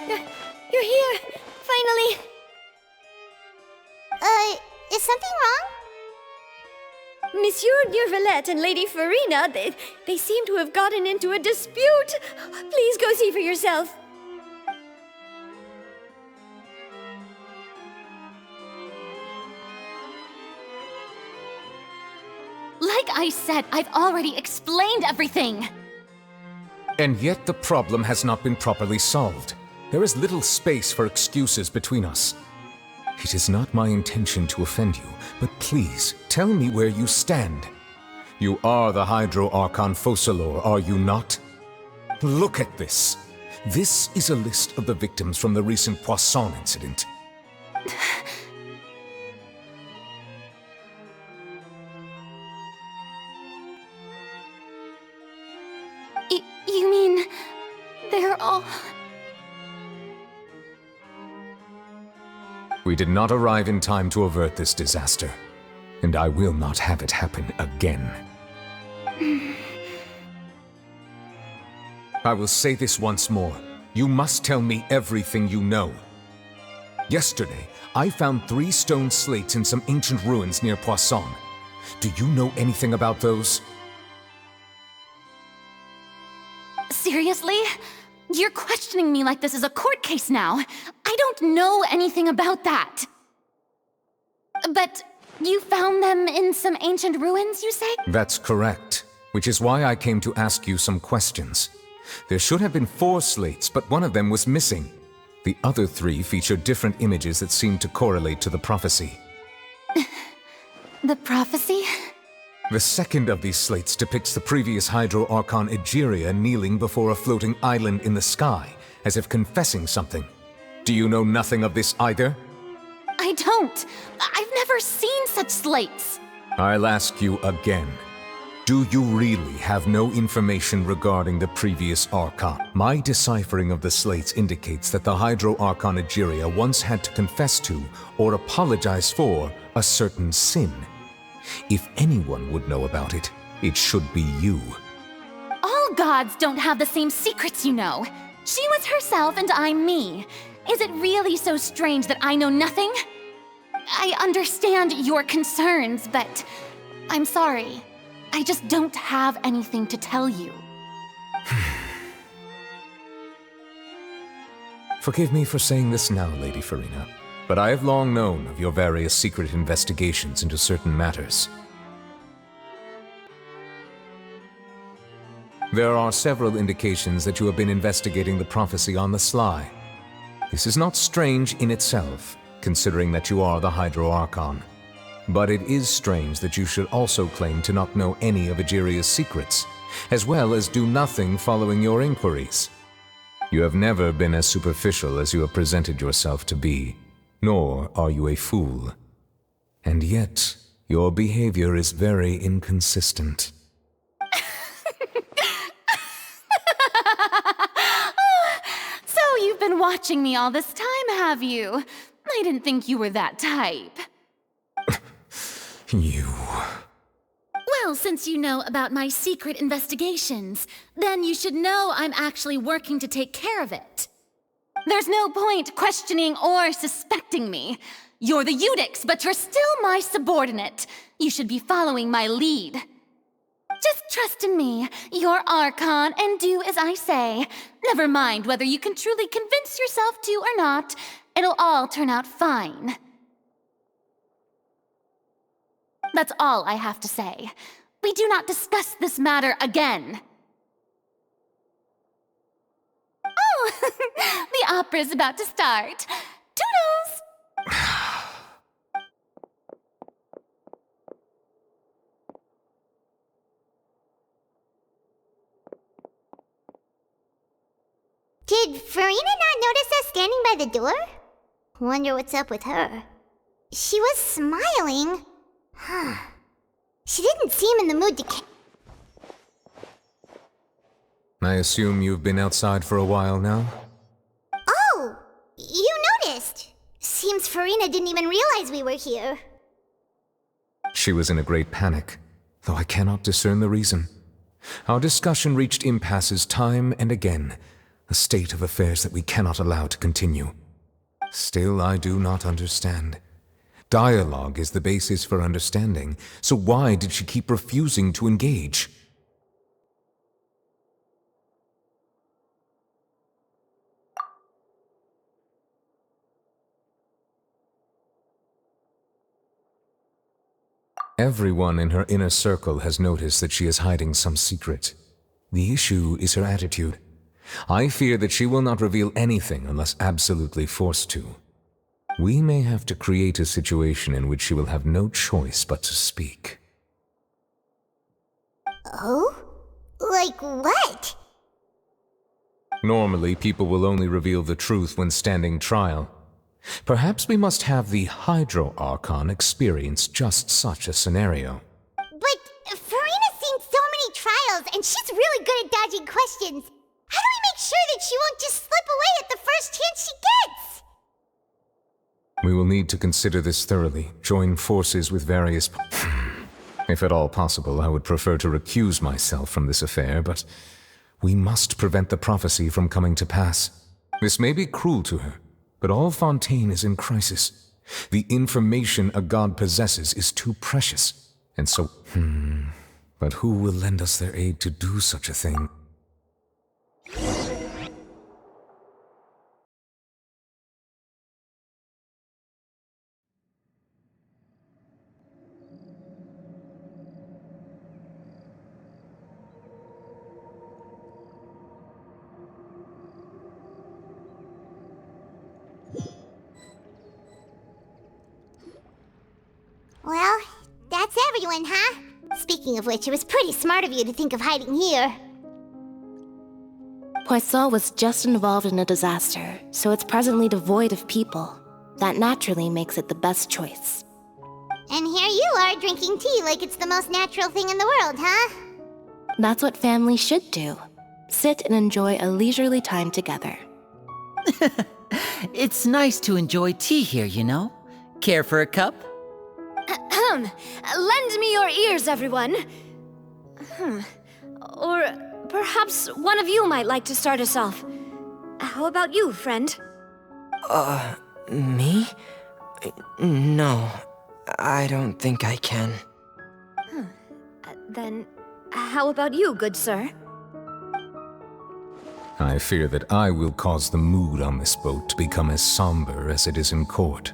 You're here! Finally! Is something wrong? Monsieur Neurvalette and Lady Farina, they seem to have gotten into a dispute. Please go see for yourself. Like I said, I've already explained everything. And yet the problem has not been properly solved. There is little space for excuses between us. It is not my intention to offend you, but please, tell me where you stand. You are the Hydro Archon Focalor, are you not? Look at this. This is a list of the victims from the recent Poisson incident. You mean... they're all... We did not arrive in time to avert this disaster, and I will not have it happen again. I will say this once more. You must tell me everything you know. Yesterday, I found 3 stone slates in some ancient ruins near Poisson. Do you know anything about those? Seriously? You're questioning me like this is a court case now. I don't know anything about that. But you found them in some ancient ruins, you say? That's correct, which is why I came to ask you some questions. There should have been 4 slates, but one of them was missing. The other 3 feature different images that seem to correlate to the prophecy. The prophecy? The second of these slates depicts the previous Hydro Archon Egeria kneeling before a floating island in the sky, as if confessing something. Do you know nothing of this either? I don't. I've never seen such slates. I'll ask you again. Do you really have no information regarding the previous Archon? My deciphering of the slates indicates that the Hydro Archon Egeria once had to confess to, or apologize for, a certain sin. If anyone would know about it, it should be you. All gods don't have the same secrets, you know. She was herself and I'm me. Is it really so strange that I know nothing? I understand your concerns, but I'm sorry. I just don't have anything to tell you. Forgive me for saying this now, Lady Farina, but I have long known of your various secret investigations into certain matters. There are several indications that you have been investigating the prophecy on the sly. This is not strange in itself, considering that you are the Hydro Archon. But it is strange that you should also claim to not know any of Egeria's secrets, as well as do nothing following your inquiries. You have never been as superficial as you have presented yourself to be, nor are you a fool. And yet, your behavior is very inconsistent. So you've been watching me all this time, have you? I didn't think you were that type. You... Well, since you know about my secret investigations, then you should know I'm actually working to take care of it. There's no point questioning or suspecting me. You're the Eudix, but you're still my subordinate. You should be following my lead. Just trust in me, your Archon, and do as I say. Never mind whether you can truly convince yourself to or not. It'll all turn out fine. That's all I have to say. We do not discuss this matter again. Oh, the opera's about to start. Toodles! Did Farina not notice us standing by the door? Wonder what's up with her. She was smiling. She didn't seem in the mood to I assume you've been outside for a while now? Oh! You noticed! Seems Farina didn't even realize we were here. She was in a great panic, though I cannot discern the reason. Our discussion reached impasses time and again, A state of affairs that we cannot allow to continue. Still, I do not understand. Dialogue is the basis for understanding, so why did she keep refusing to engage? Everyone in her inner circle has noticed that she is hiding some secret. The issue is her attitude. I fear that she will not reveal anything unless absolutely forced to. We may have to create a situation in which she will have no choice but to speak. Oh? Like what? Normally, people will only reveal the truth when standing trial. Perhaps we must have the Hydro Archon experience just such a scenario. But Farina's seen so many trials, and she's really good at dodging questions. How do we make sure that she won't just slip away at the first chance she gets? We will need to consider this thoroughly, join forces with various... If at all possible, I would prefer to recuse myself from this affair, but we must prevent the prophecy from coming to pass. This may be cruel to her, but all Fontaine is in crisis. The information a god possesses is too precious, and so... But who will lend us their aid to do such a thing? Well, that's everyone, huh? Speaking of which, it was pretty smart of you to think of hiding here. Poisson was just involved in a disaster, so it's presently devoid of people. That naturally makes it the best choice. And here you are drinking tea like it's the most natural thing in the world, huh? That's what family should do. Sit and enjoy a leisurely time together. It's nice to enjoy tea here, you know? Care for a cup? Lend me your ears, everyone. Or perhaps one of you might like to start us off. How about you, friend? Me? No, I don't think I can. Then, how about you, good sir? I fear that I will cause the mood on this boat to become as somber as it is in court.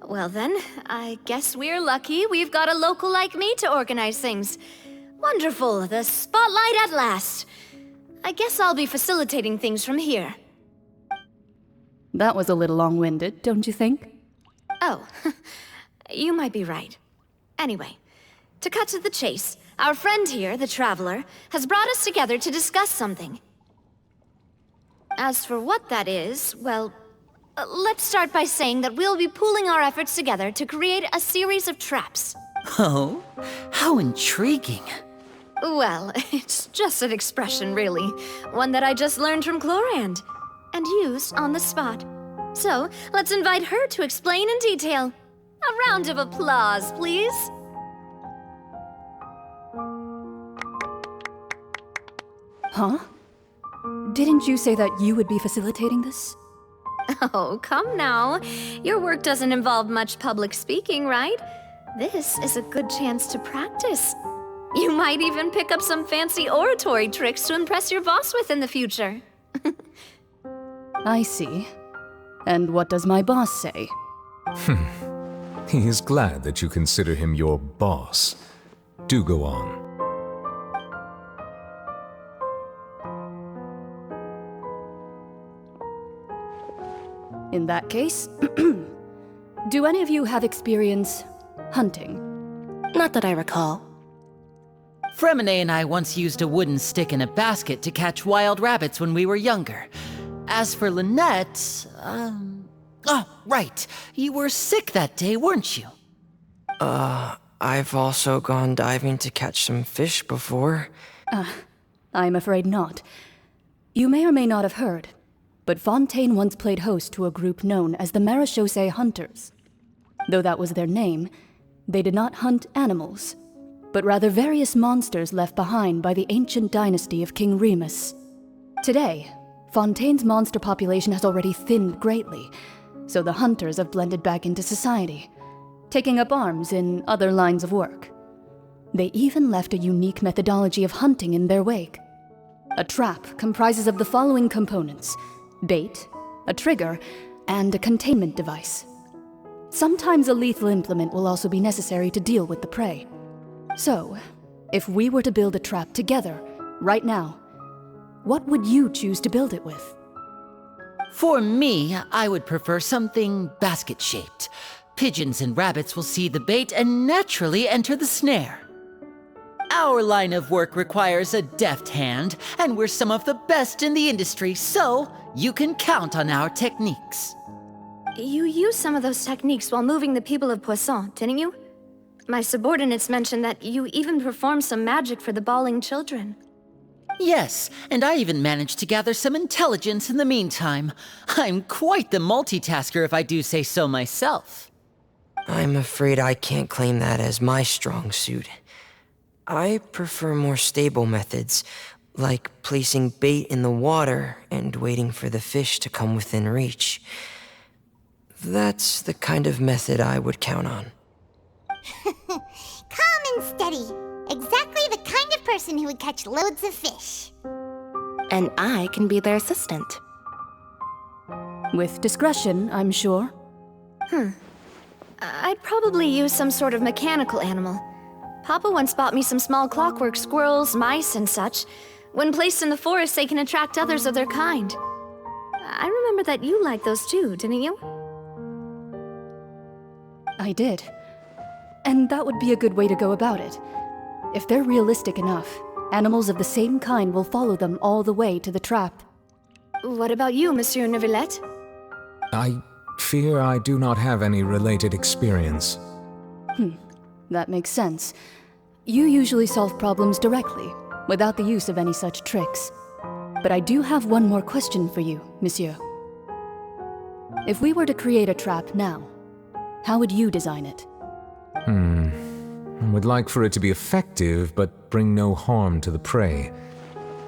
Well then, I guess we're lucky we've got a local like me to organize things. Wonderful, the spotlight at last. I guess I'll be facilitating things from here. That was a little long-winded, don't you think? Oh, you might be right. Anyway, to cut to the chase, our friend here, the Traveler, has brought us together to discuss something. As for what that is, well, let's start by saying that we'll be pooling our efforts together to create a series of traps. Oh, how intriguing. Well, it's just an expression, really. One that I just learned from Chlorand, and used on the spot. So, let's invite her to explain in detail. A round of applause, please. Huh? Didn't you say that you would be facilitating this? Oh, come now. Your work doesn't involve much public speaking, right? This is a good chance to practice. You might even pick up some fancy oratory tricks to impress your boss with in the future. I see. And what does my boss say? He is glad that you consider him your boss. Do go on. In that case, do any of you have experience hunting? Not that I recall. Fremine and I once used a wooden stick in a basket to catch wild rabbits when we were younger. As for Lynette, Oh, right. You were sick that day, weren't you? I've also gone diving to catch some fish before. I'm afraid not. You may or may not have heard, but Fontaine once played host to a group known as the Marechaussee Hunters. Though that was their name, they did not hunt animals, but rather various monsters left behind by the ancient dynasty of King Remus. Today, Fontaine's monster population has already thinned greatly, so the hunters have blended back into society, taking up arms in other lines of work. They even left a unique methodology of hunting in their wake. A trap comprises of the following components: bait, a trigger, and a containment device. Sometimes a lethal implement will also be necessary to deal with the prey. So, if we were to build a trap together, right now, what would you choose to build it with? For me, I would prefer something basket-shaped. Pigeons and rabbits will see the bait and naturally enter the snare. Our line of work requires a deft hand, and we're some of the best in the industry, so you can count on our techniques. You used some of those techniques while moving the people of Poisson, didn't you? My subordinates mentioned that you even performed some magic for the bawling children. Yes, and I even managed to gather some intelligence in the meantime. I'm quite the multitasker if I do say so myself. I'm afraid I can't claim that as my strong suit. I prefer more stable methods, like placing bait in the water and waiting for the fish to come within reach. That's the kind of method I would count on. Calm and steady. Exactly the kind of person who would catch loads of fish. And I can be their assistant. With discretion, I'm sure. I'd probably use some sort of mechanical animal. Papa once bought me some small clockwork squirrels, mice, and such. When placed in the forest, they can attract others of their kind. I remember that you liked those too, didn't you? I did. And that would be a good way to go about it. If they're realistic enough, animals of the same kind will follow them all the way to the trap. What about you, Monsieur Neuvillette? I fear I do not have any related experience. That makes sense. You usually solve problems directly, without the use of any such tricks. But I do have one more question for you, Monsieur. If we were to create a trap now, how would you design it? I would like for it to be effective, but bring no harm to the prey.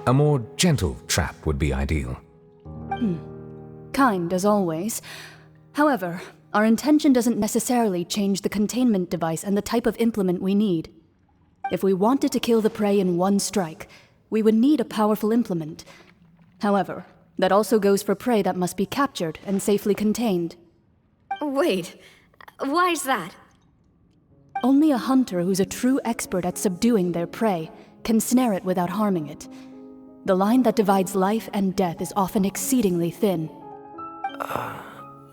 A more gentle trap would be ideal. Kind, as always. However, our intention doesn't necessarily change the containment device and the type of implement we need. If we wanted to kill the prey in one strike, we would need a powerful implement. However, that also goes for prey that must be captured and safely contained. Wait, why's that? Only a hunter who's a true expert at subduing their prey can snare it without harming it. The line that divides life and death is often exceedingly thin.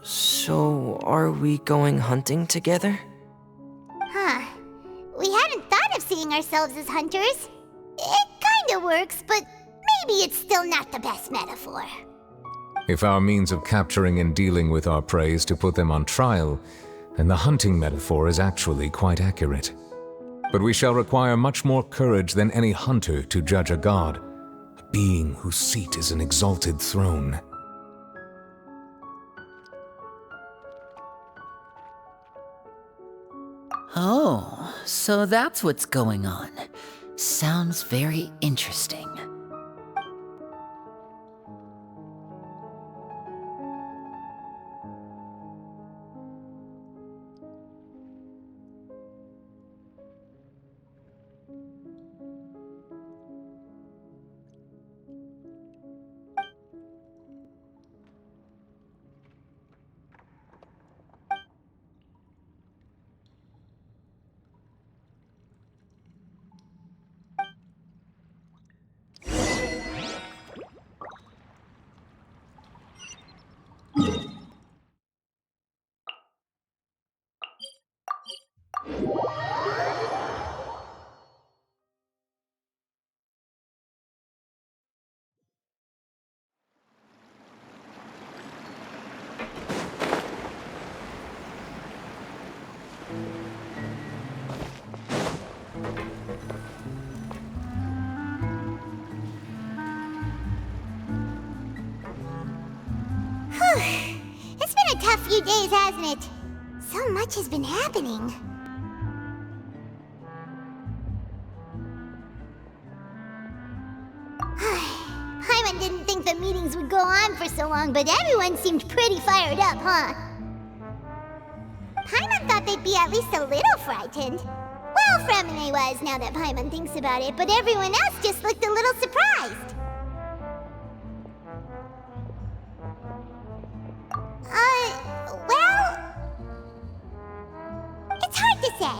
So, are we going hunting together? We hadn't thought of seeing ourselves as hunters. It kinda works, but maybe it's still not the best metaphor. If our means of capturing and dealing with our prey is to put them on trial, then the hunting metaphor is actually quite accurate. But we shall require much more courage than any hunter to judge a god, a being whose seat is an exalted throne. Oh, so that's what's going on. Sounds very interesting. It's been a tough few days, hasn't it? So much has been happening. Paimon didn't think things would go on for so long, but everyone seemed pretty fired up, huh? Paimon thought they'd be at least a little frightened. Well, Fremine was, now that Paimon thinks about it, but everyone else just looked a little surprised. Well... It's hard to say.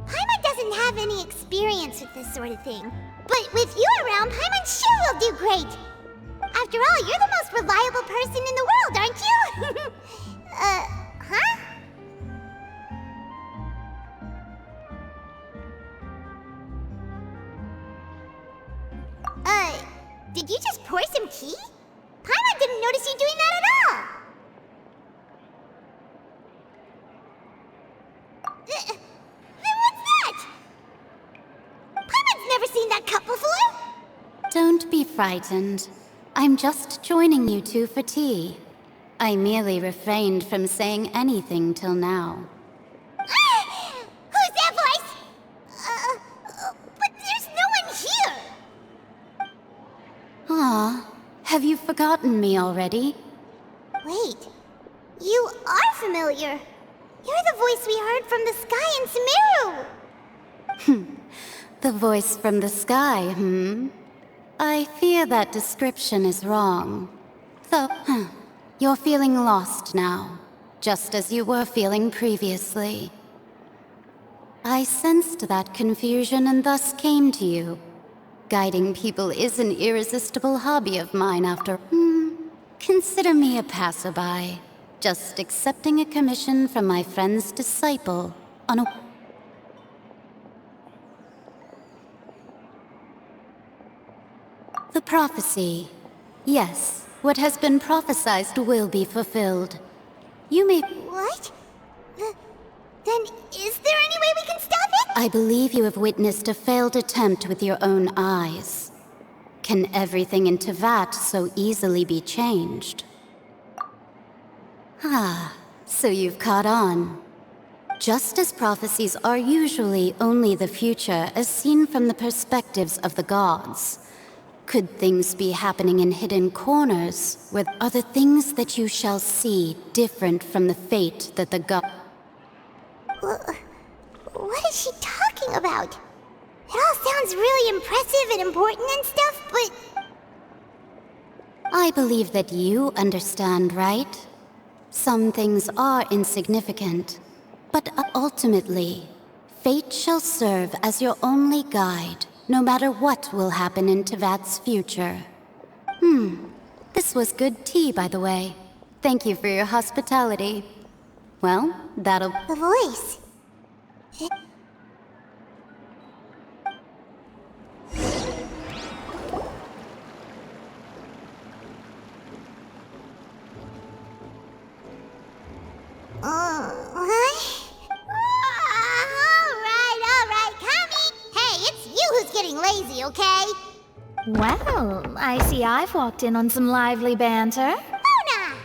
Paimon doesn't have any experience with this sort of thing. But with you around, Paimon sure will do great. After all, you're the most reliable person in the world, aren't you? Huh? Did you just pour some tea? Paimon didn't notice you doing that at all! Then what's that? Paimon's never seen that cup before! Don't be frightened. I'm just joining you two for tea. I merely refrained from saying anything till now. Who's that voice? But there's no one here! Ah, have you forgotten me already? Wait, you are familiar. You're the voice we heard from the sky in Sumeru. The voice from the sky, I fear that description is wrong. So, you're feeling lost now, just as you were feeling previously. I sensed that confusion and thus came to you. Guiding people is an irresistible hobby of mine after... Consider me a passerby, just accepting a commission from my friend's disciple on a... The prophecy. Yes, what has been prophesied will be fulfilled. You may... What? Then is there any way we can stop it? I believe you have witnessed a failed attempt with your own eyes. Can everything in Teyvat so easily be changed? Ah, so you've caught on. Just as prophecies are usually only the future as seen from the perspectives of the gods, could things be happening in hidden corners where are the things that you shall see different from the fate that the god... What is she talking about? It all sounds really impressive and important and stuff, but... I believe that you understand, right? Some things are insignificant, but ultimately, fate shall serve as your only guide, no matter what will happen in Teyvat's future. This was good tea, by the way. Thank you for your hospitality. Well, that'll... The voice. Alright, Kami! Hey, it's you who's getting lazy, okay? Well, I see I've walked in on some lively banter. Mona!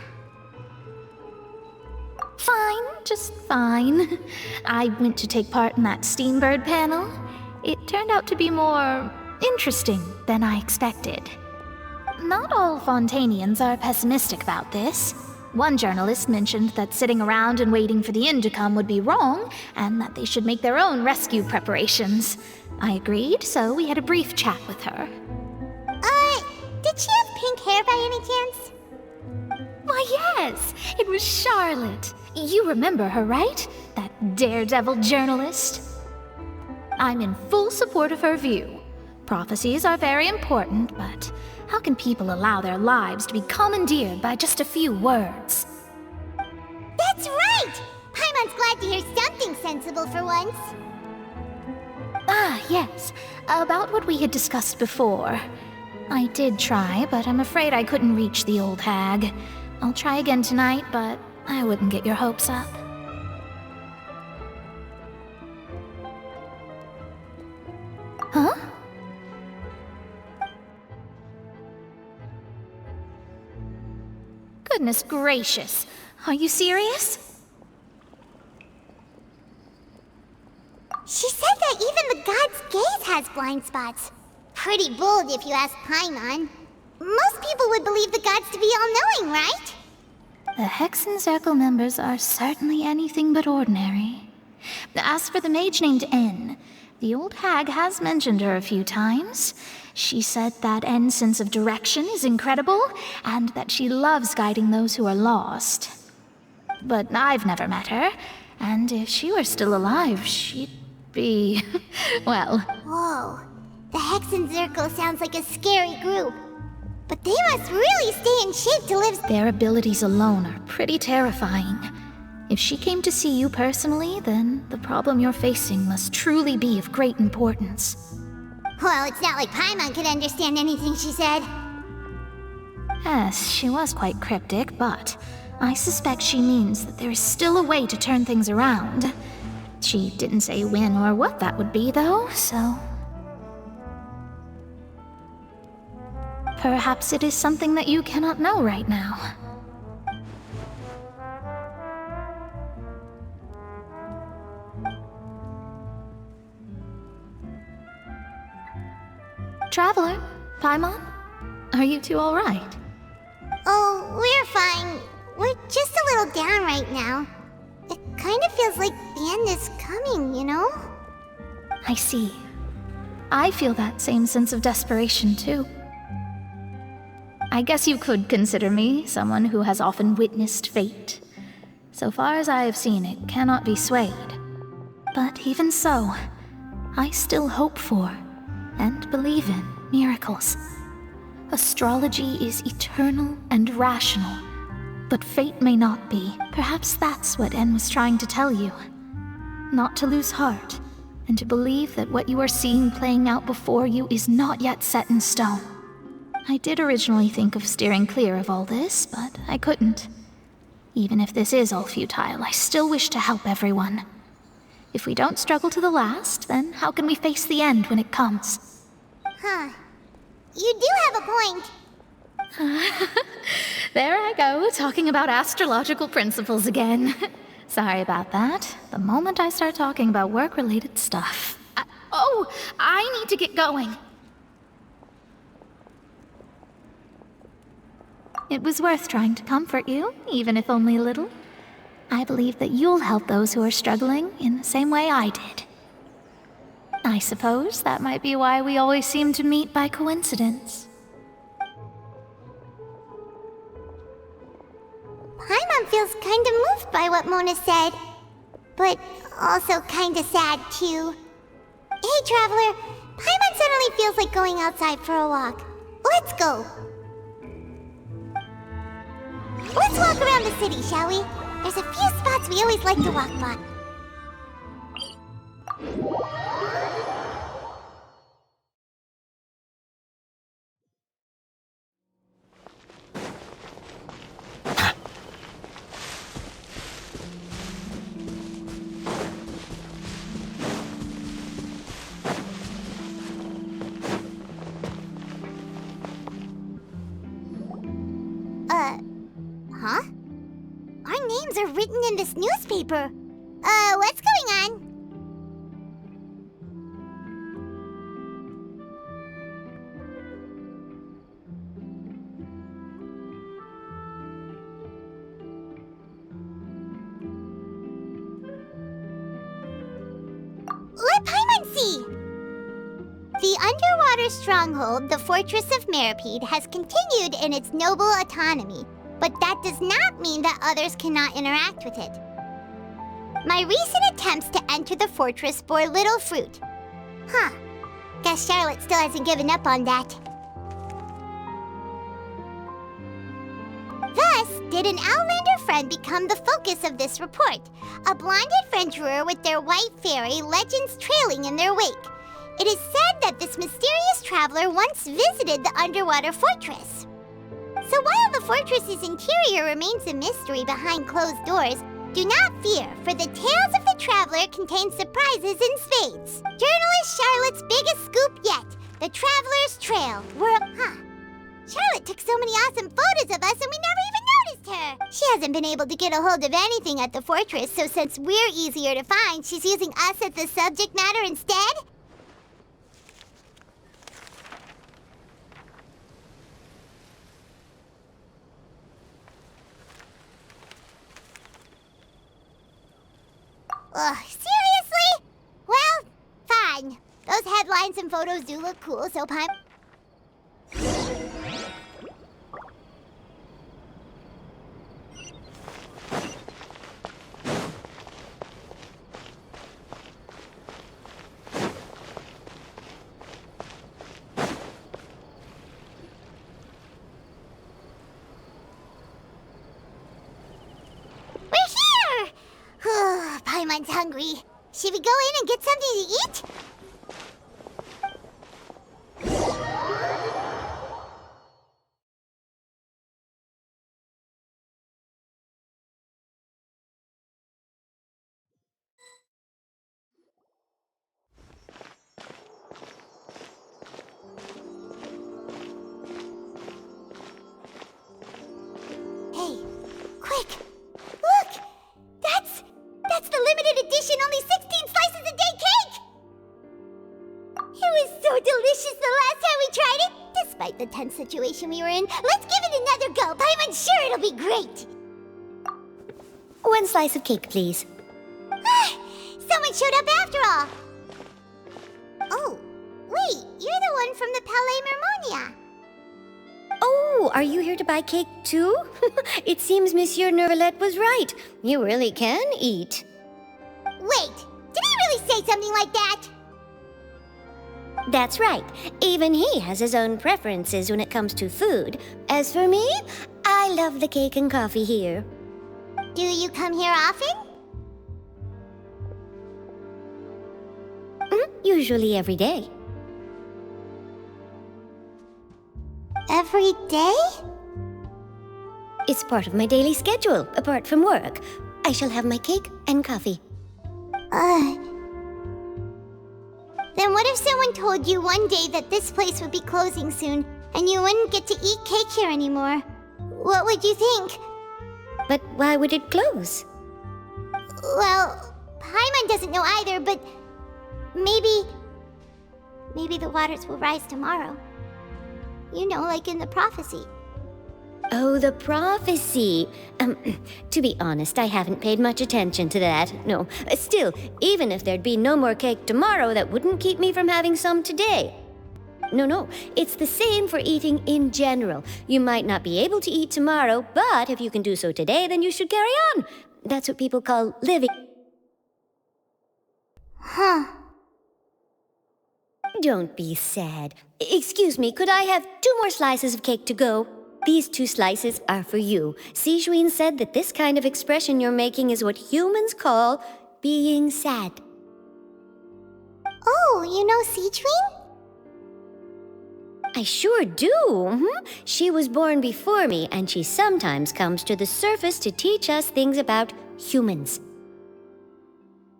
Fine, just fine. I went to take part in that Steambird panel. It turned out to be more interesting than I expected. Not all Fontainians are pessimistic about this. One journalist mentioned that sitting around and waiting for the end to come would be wrong, and that they should make their own rescue preparations. I agreed, so we had a brief chat with her. Did she have pink hair by any chance? Why, yes! It was Charlotte. You remember her, right? That daredevil journalist? I'm in full support of her view. Prophecies are very important, but how can people allow their lives to be commandeered by just a few words? That's right! Paimon's glad to hear something sensible for once. Ah, yes. About what we had discussed before. I did try, but I'm afraid I couldn't reach the old hag. I'll try again tonight, but I wouldn't get your hopes up. Huh? Goodness gracious. Are you serious? She said that even the god's gaze has blind spots. Pretty bold if you ask Paimon. Most people would believe the gods to be all-knowing, right? The Hexen Circle members are certainly anything but ordinary. As for the mage named N, the old hag has mentioned her a few times. She said that N's sense of direction is incredible, and that she loves guiding those who are lost. But I've never met her, and if she were still alive, she'd be... well... Whoa. The Hexen Circle sounds like a scary group. But they must really stay in shape to live... Their abilities alone are pretty terrifying. If she came to see you personally, then the problem you're facing must truly be of great importance. Well, it's not like Paimon could understand anything she said. Yes, she was quite cryptic, but I suspect she means that there is still a way to turn things around. She didn't say when or what that would be, though, so... Perhaps it is something that you cannot know right now. Traveler, Paimon, are you two all right? Oh, we're fine. We're just a little down right now. It kind of feels like the end is coming, you know? I see. I feel that same sense of desperation, too. I guess you could consider me someone who has often witnessed fate. So far as I have seen, it cannot be swayed. But even so, I still hope for, and believe in, miracles. Astrology is eternal and rational, but fate may not be. Perhaps that's what N was trying to tell you. Not to lose heart, and to believe that what you are seeing playing out before you is not yet set in stone. I did originally think of steering clear of all this, but I couldn't. Even if this is all futile, I still wish to help everyone. If we don't struggle to the last, then how can we face the end when it comes? Huh. You do have a point. There I go, talking about astrological principles again. Sorry about that. The moment I start talking about work-related stuff... I need to get going. It was worth trying to comfort you, even if only a little. I believe that you'll help those who are struggling in the same way I did. I suppose that might be why we always seem to meet by coincidence. Paimon feels kind of moved by what Mona said, but also kind of sad, too. Hey, Traveler, Paimon suddenly feels like going outside for a walk. Let's go. Let's walk around the city, shall we? There's a few spots we always like to walk by. Huh? Our names are written in this newspaper. What's going on? Let Paimon see! The underwater stronghold, the Fortress of Meripede, has continued in its noble autonomy, but that does not mean that others cannot interact with it. My recent attempts to enter the fortress bore little fruit. Huh. Guess Charlotte still hasn't given up on that. Thus, did an Outlander friend become the focus of this report, a blonde adventurer with their white fairy legends trailing in their wake. It is said that this mysterious traveler once visited the underwater fortress. So while the fortress's interior remains a mystery behind closed doors, do not fear, for the tales of the traveler contain surprises in spades. Journalist Charlotte's biggest scoop yet, the Traveler's Trail. Charlotte took so many awesome photos of us and we never even noticed her. She hasn't been able to get a hold of anything at the fortress, so since we're easier to find, she's using us as the subject matter instead? Ugh, seriously? Well, fine. Those headlines and photos do look cool, so Paimon... Paimon's hungry. Should we go in and get something to eat? Hey, quick! Look! That's the limited edition, only 16 slices a day cake! It was so delicious the last time we tried it, despite the tense situation we were in. Let's give it another go. Paimon's sure it'll be great. 1 slice of cake, please. Someone showed up after all. Oh, wait, you're the one from the Palais Mermonia. Oh, are you here to buy cake too? It seems Monsieur Nervalette was right. You really can eat. Wait, did he really say something like that? That's right. Even he has his own preferences when it comes to food. As for me, I love the cake and coffee here. Do you come here often? Usually every day. Every day? It's part of my daily schedule, apart from work. I shall have my cake and coffee. Then what if someone told you one day that this place would be closing soon, and you wouldn't get to eat cake here anymore? What would you think? But why would it close? Well, Paimon doesn't know either, but maybe the waters will rise tomorrow. You know, like in the prophecy. Oh, the prophecy. To be honest, I haven't paid much attention to that. No. Still, even if there'd be no more cake tomorrow, that wouldn't keep me from having some today. No. It's the same for eating in general. You might not be able to eat tomorrow, but if you can do so today, then you should carry on. That's what people call living. Huh. Don't be sad. Excuse me, could I have 2 more slices of cake to go? These 2 slices are for you. Sijuin said that this kind of expression you're making is what humans call being sad. Oh, you know Sijuin? I sure do. She was born before me, and she sometimes comes to the surface to teach us things about humans.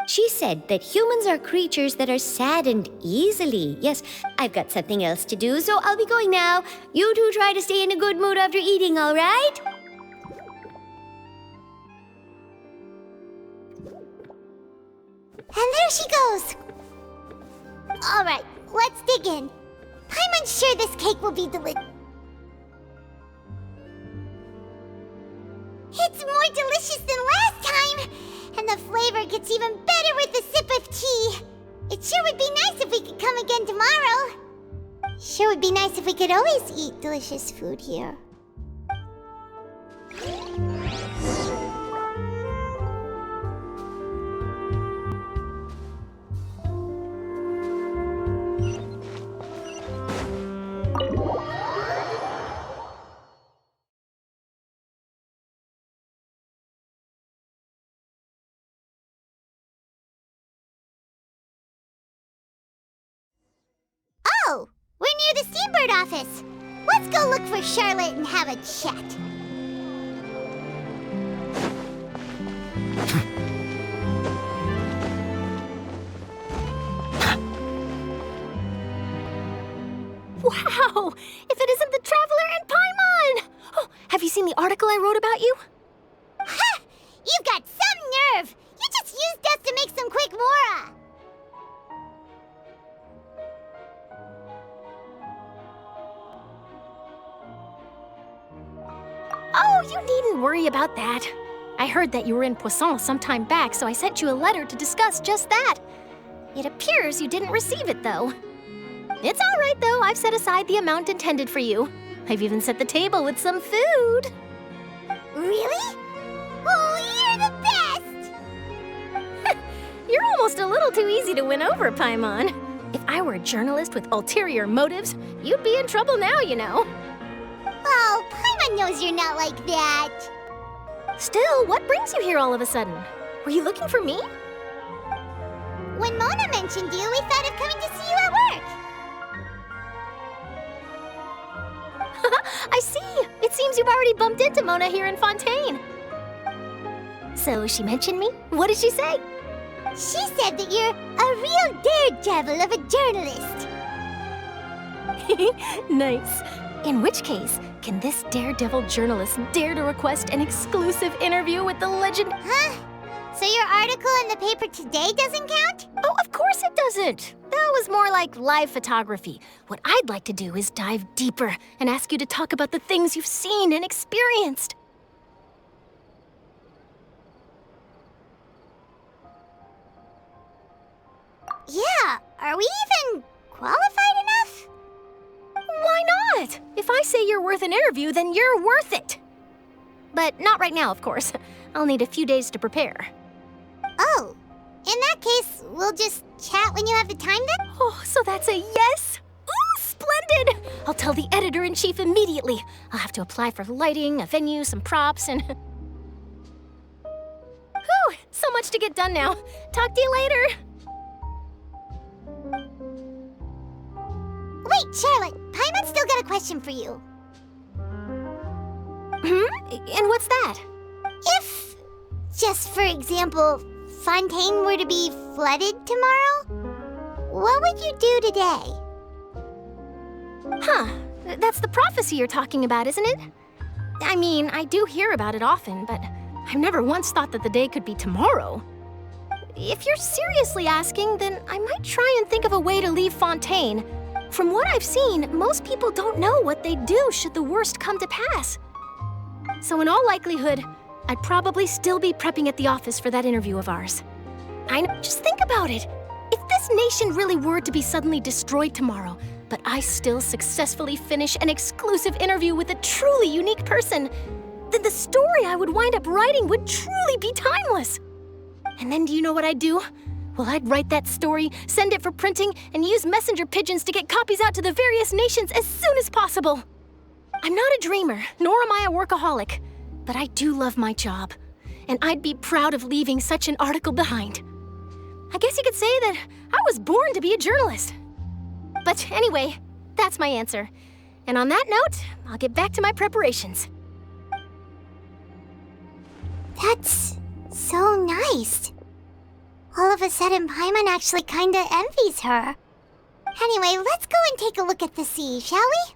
She said that humans are creatures that are saddened easily. Yes, I've got something else to do, so I'll be going now. You two try to stay in a good mood after eating, all right? And there she goes. All right, let's dig in. I'm unsure this cake will be delicious. It's more delicious than last time! And the flavor gets even better with a sip of tea. It sure would be nice if we could come again tomorrow. Sure would be nice if we could always eat delicious food here. Oh, we're near the Steambird office. Let's go look for Charlotte and have a chat. Wow! If it isn't the Traveler and Paimon! Oh, have you seen the article I wrote about you? Ha! You've got some nerve! You just used us to make some quick mora! Oh, you needn't worry about that. I heard that you were in Poisson some time back, so I sent you a letter to discuss just that. It appears you didn't receive it, though. It's all right, though. I've set aside the amount intended for you. I've even set the table with some food. Really? Oh, you're the best! You're almost a little too easy to win over, Paimon. If I were a journalist with ulterior motives, you'd be in trouble now, you know. Oh, Paimon knows you're not like that. Still, what brings you here all of a sudden? Were you looking for me? When Mona mentioned you, we thought of coming to see you at work. I see. It seems you've already bumped into Mona here in Fontaine. So she mentioned me? What did she say? She said that you're a real daredevil of a journalist. Nice. In which case, can this daredevil journalist dare to request an exclusive interview with the legend? Huh? So your article in the paper today doesn't count? Oh, of course it doesn't. That was more like live photography. What I'd like to do is dive deeper and ask you to talk about the things you've seen and experienced. Yeah, are we even qualified enough? Why not? If I say you're worth an interview, then you're worth it. But not right now, of course. I'll need a few days to prepare. Oh, in that case, we'll just chat when you have the time then? Oh, so that's a yes? Ooh, splendid! I'll tell the editor-in-chief immediately. I'll have to apply for lighting, a venue, some props, and... Whew, so much to get done now. Talk to you later. Wait, Charlotte, Paimon's still got a question for you. And what's that? If, just for example, Fontaine were to be flooded tomorrow, what would you do today? Huh, that's the prophecy you're talking about, isn't it? I mean, I do hear about it often, but I've never once thought that the day could be tomorrow. If you're seriously asking, then I might try and think of a way to leave Fontaine. From what I've seen, most people don't know what they'd do should the worst come to pass. So in all likelihood, I'd probably still be prepping at the office for that interview of ours. Just think about it. If this nation really were to be suddenly destroyed tomorrow, but I still successfully finish an exclusive interview with a truly unique person, then the story I would wind up writing would truly be timeless. And then do you know what I'd do? Well, I'd write that story, send it for printing, and use messenger pigeons to get copies out to the various nations as soon as possible. I'm not a dreamer, nor am I a workaholic, but I do love my job, and I'd be proud of leaving such an article behind. I guess you could say that I was born to be a journalist. But anyway, that's my answer. And on that note, I'll get back to my preparations. That's so nice. All of a sudden, Paimon actually kinda envies her. Anyway, let's go and take a look at the sea, shall we?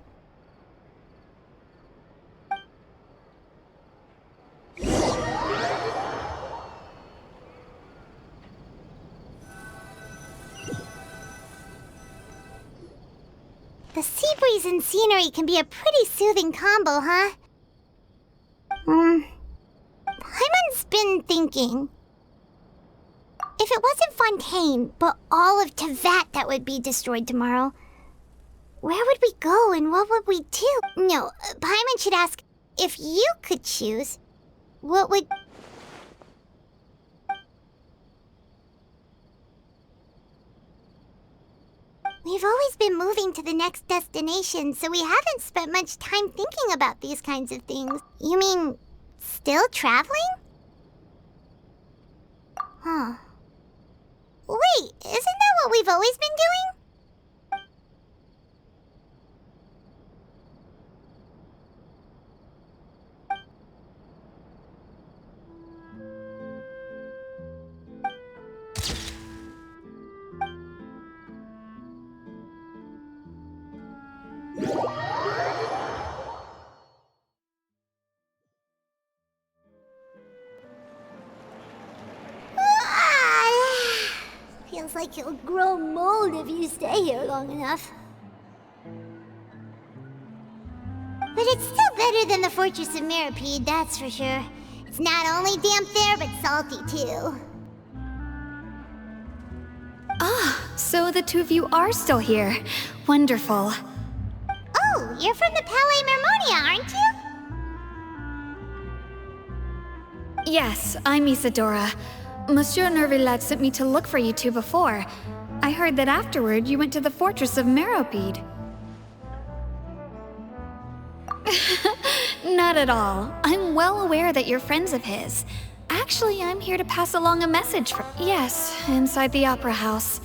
The sea breeze and scenery can be a pretty soothing combo, huh? Paimon's been thinking. If it wasn't Fontaine, but all of Tevat that would be destroyed tomorrow, where would we go and what would we do? No, Paimon should ask, if you could choose, what would... We've always been moving to the next destination, so we haven't spent much time thinking about these kinds of things. You mean, still traveling? Huh. Wait, isn't that what we've always been doing? Feels like you'll grow mold if you stay here long enough. But it's still better than the Fortress of Mirapede, that's for sure. It's not only damp there, but salty too. So the two of you are still here. Wonderful. Oh, you're from the Palais Mermonia, aren't you? Yes, I'm Isadora. Monsieur Nervillet sent me to look for you two before. I heard that afterward you went to the fortress of Meropide. Not at all. I'm well aware that you're friends of his. Actually, I'm here to pass along a message for— Yes, inside the Opera House.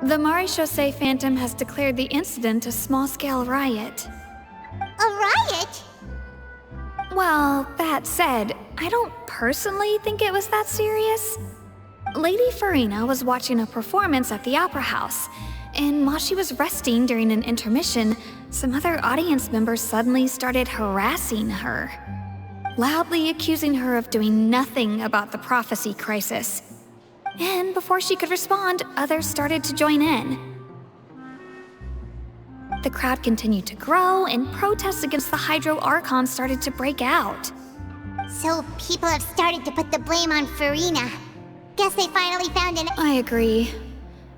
The Maréchaussée Phantom has declared the incident a small-scale riot. A riot? Well, that said, I don't personally think it was that serious. Lady Farina was watching a performance at the Opera House, and while she was resting during an intermission, some other audience members suddenly started harassing her, loudly accusing her of doing nothing about the prophecy crisis. And before she could respond, others started to join in. The crowd continued to grow, and protests against the Hydro Archon started to break out. So people have started to put the blame on Farina. Guess they finally found an— I agree.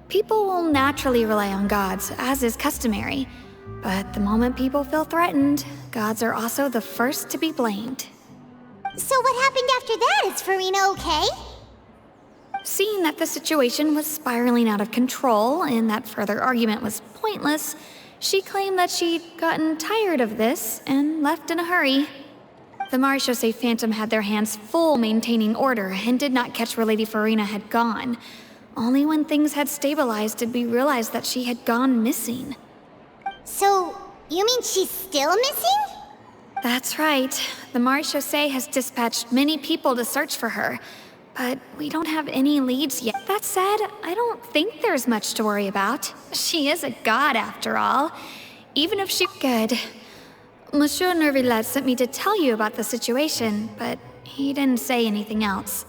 People will naturally rely on gods, as is customary. But the moment people feel threatened, gods are also the first to be blamed. So what happened after that? Is Farina okay? Seeing that the situation was spiraling out of control and that further argument was pointless, she claimed that she'd gotten tired of this and left in a hurry. The Maréchaussée Phantom had their hands full maintaining order and did not catch where Lady Farina had gone. Only when things had stabilized did we realize that she had gone missing. So, you mean she's still missing? That's right. The Maréchaussée has dispatched many people to search for her, but we don't have any leads yet. That said, I don't think there's much to worry about. She is a god after all. Even if she— Good. Monsieur Nervillet sent me to tell you about the situation, but he didn't say anything else.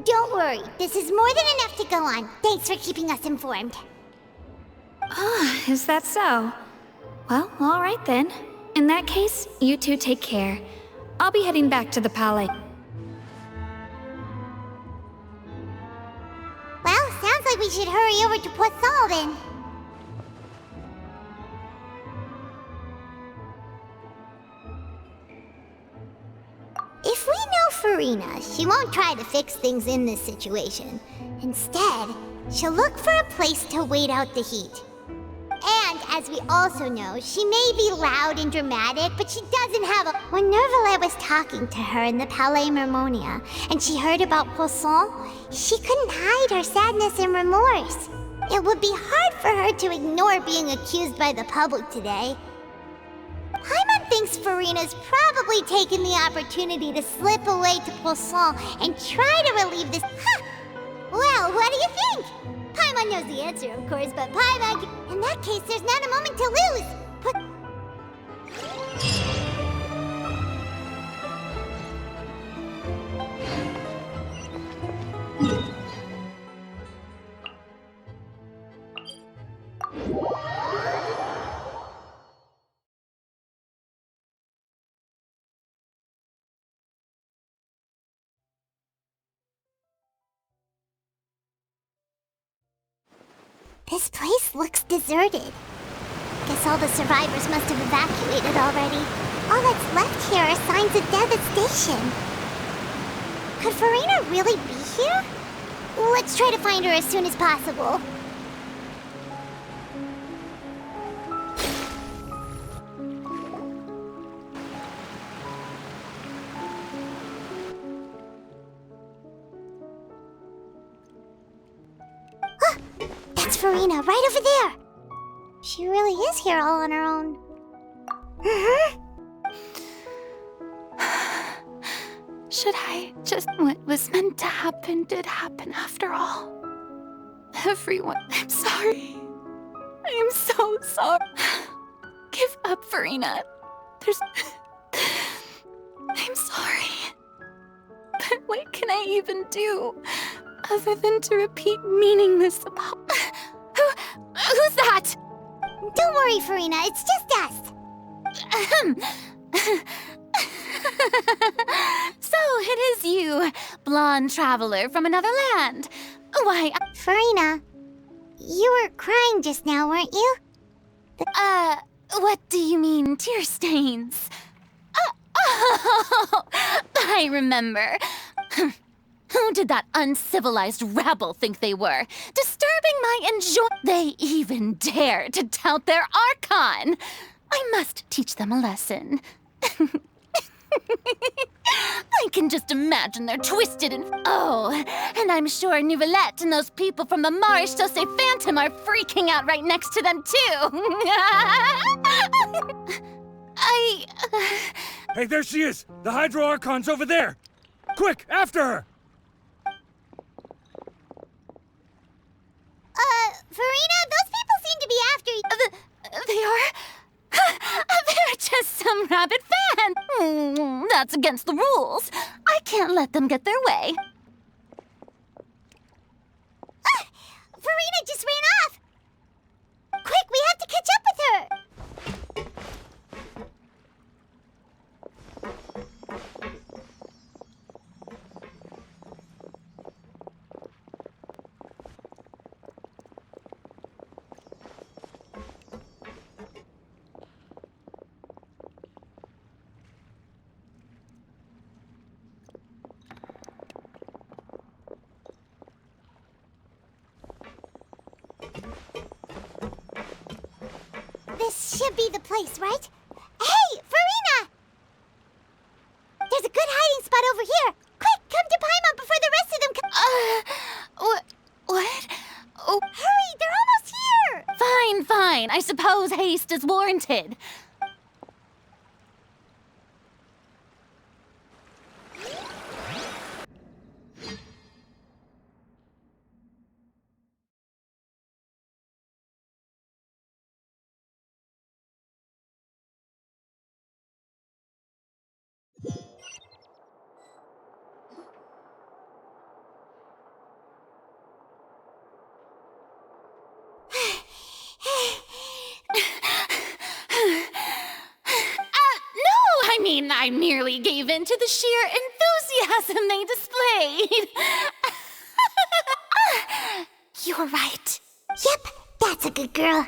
Don't worry, this is more than enough to go on. Thanks for keeping us informed. Is that so? Well, all right then. In that case, you two take care. I'll be heading back to the Palais. Well, sounds like we should hurry over to Poisson then. If we know Farina, she won't try to fix things in this situation. Instead, she'll look for a place to wait out the heat. And, as we also know, she may be loud and dramatic, but she doesn't have a— When Nervillet was talking to her in the Palais Mermonia, and she heard about Poisson, she couldn't hide her sadness and remorse. It would be hard for her to ignore being accused by the public today. Paimon thinks Farina's probably taken the opportunity to slip away to Poisson and try to relieve this— Huh! Well, what do you think? Paimon knows the answer, of course, but Paimon— In that case, there's not a moment to lose! This place looks deserted. Guess all the survivors must have evacuated already. All that's left here are signs of devastation. Could Farina really be here? Let's try to find her as soon as possible. That's Farina, right over there! She really is here all on her own. Should I just— What was meant to happen did happen after all. Everyone, I'm sorry. I am so sorry. Give up, Farina. I'm sorry. But what can I even do other than to repeat meaningless Who's that? Don't worry, Farina, it's just us. So it is you, blonde traveler from another land. Why, Farina, you were crying just now, weren't you? what do you mean, tear stains? Oh, I remember. Who did that uncivilized rabble think they were? Disturbing my enjoy- They even dare to tout their Archon! I must teach them a lesson. I can just imagine they're twisted and... Oh, and I'm sure Nouvellette and those people from the Marish Chaussee Phantom are freaking out right next to them, too. Hey, there she is! The Hydro Archon's over there! Quick, after her! Farina, those people seem to be after you. They are? They're just some rabid fan. That's against the rules. I can't let them get their way. Farina just ran off! Quick, we have to catch up with her! This should be the place, right? Hey, Farina! There's a good hiding spot over here. Quick, come to Paimon before the rest of them come. What? Oh, Hurry, they're almost here! fine. I suppose haste is warranted. I merely gave in to the sheer enthusiasm they displayed. You're right. Yep, that's a good girl.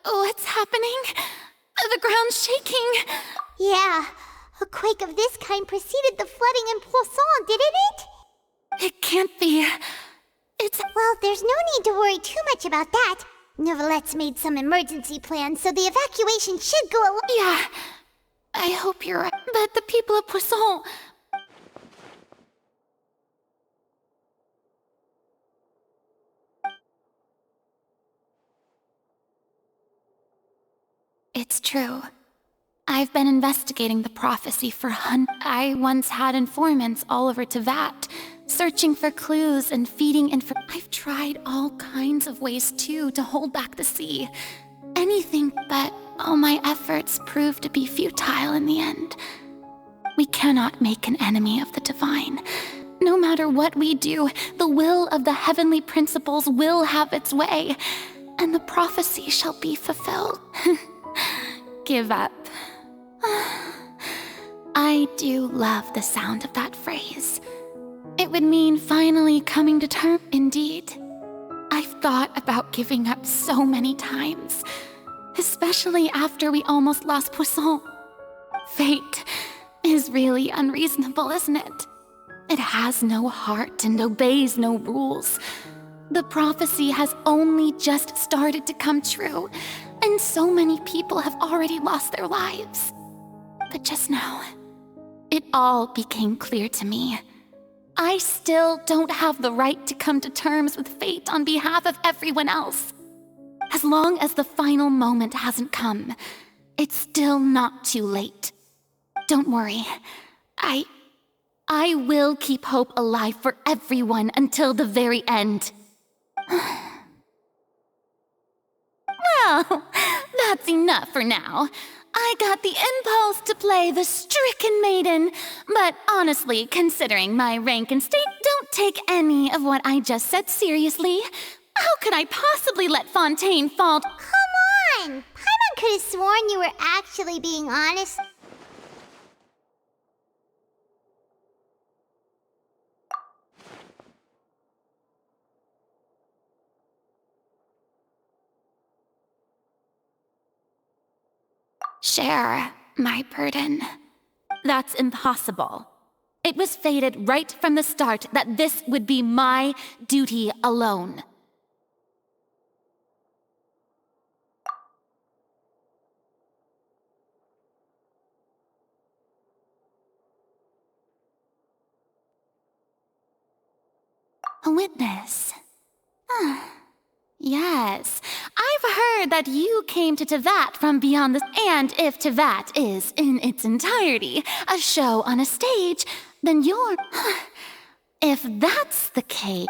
What's happening? The ground's shaking. Yeah, a quake of this kind preceded the flooding in Poisson, didn't it? It can't be. Well, there's no need to worry too much about that. Nouvellette's made some emergency plans, so the evacuation should go along. Yeah, I hope you're right. But the people of Poisson... It's true. I've been investigating the prophecy for I once had informants all over Tevat, searching for clues and feeding info. I've tried all kinds of ways, too, to hold back the sea. Anything, but all my efforts proved to be futile in the end. We cannot make an enemy of the divine. No matter what we do, the will of the heavenly principles will have its way, and the prophecy shall be fulfilled. Give up. I do love the sound of that phrase. It would mean finally coming to terms. Indeed. I've thought about giving up so many times, especially after we almost lost Poisson. Fate is really unreasonable, isn't it? It has no heart and obeys no rules. The prophecy has only just started to come true, and so many people have already lost their lives. But just now, it all became clear to me. I still don't have the right to come to terms with fate on behalf of everyone else. As long as the final moment hasn't come, it's still not too late. Don't worry. I will keep hope alive for everyone until the very end. Well, that's enough for now. I got the impulse to play the stricken maiden, but honestly, considering my rank and state, don't take any of what I just said seriously. How could I possibly let Fontaine fall? Come on! Paimon could have sworn you were actually being honest. Share my burden. That's impossible. It was fated right from the start that this would be my duty alone. A witness. Yes, I've heard that you came to Tevat from beyond the... And if Tevat is, in its entirety, a show on a stage, then you're... If that's the case...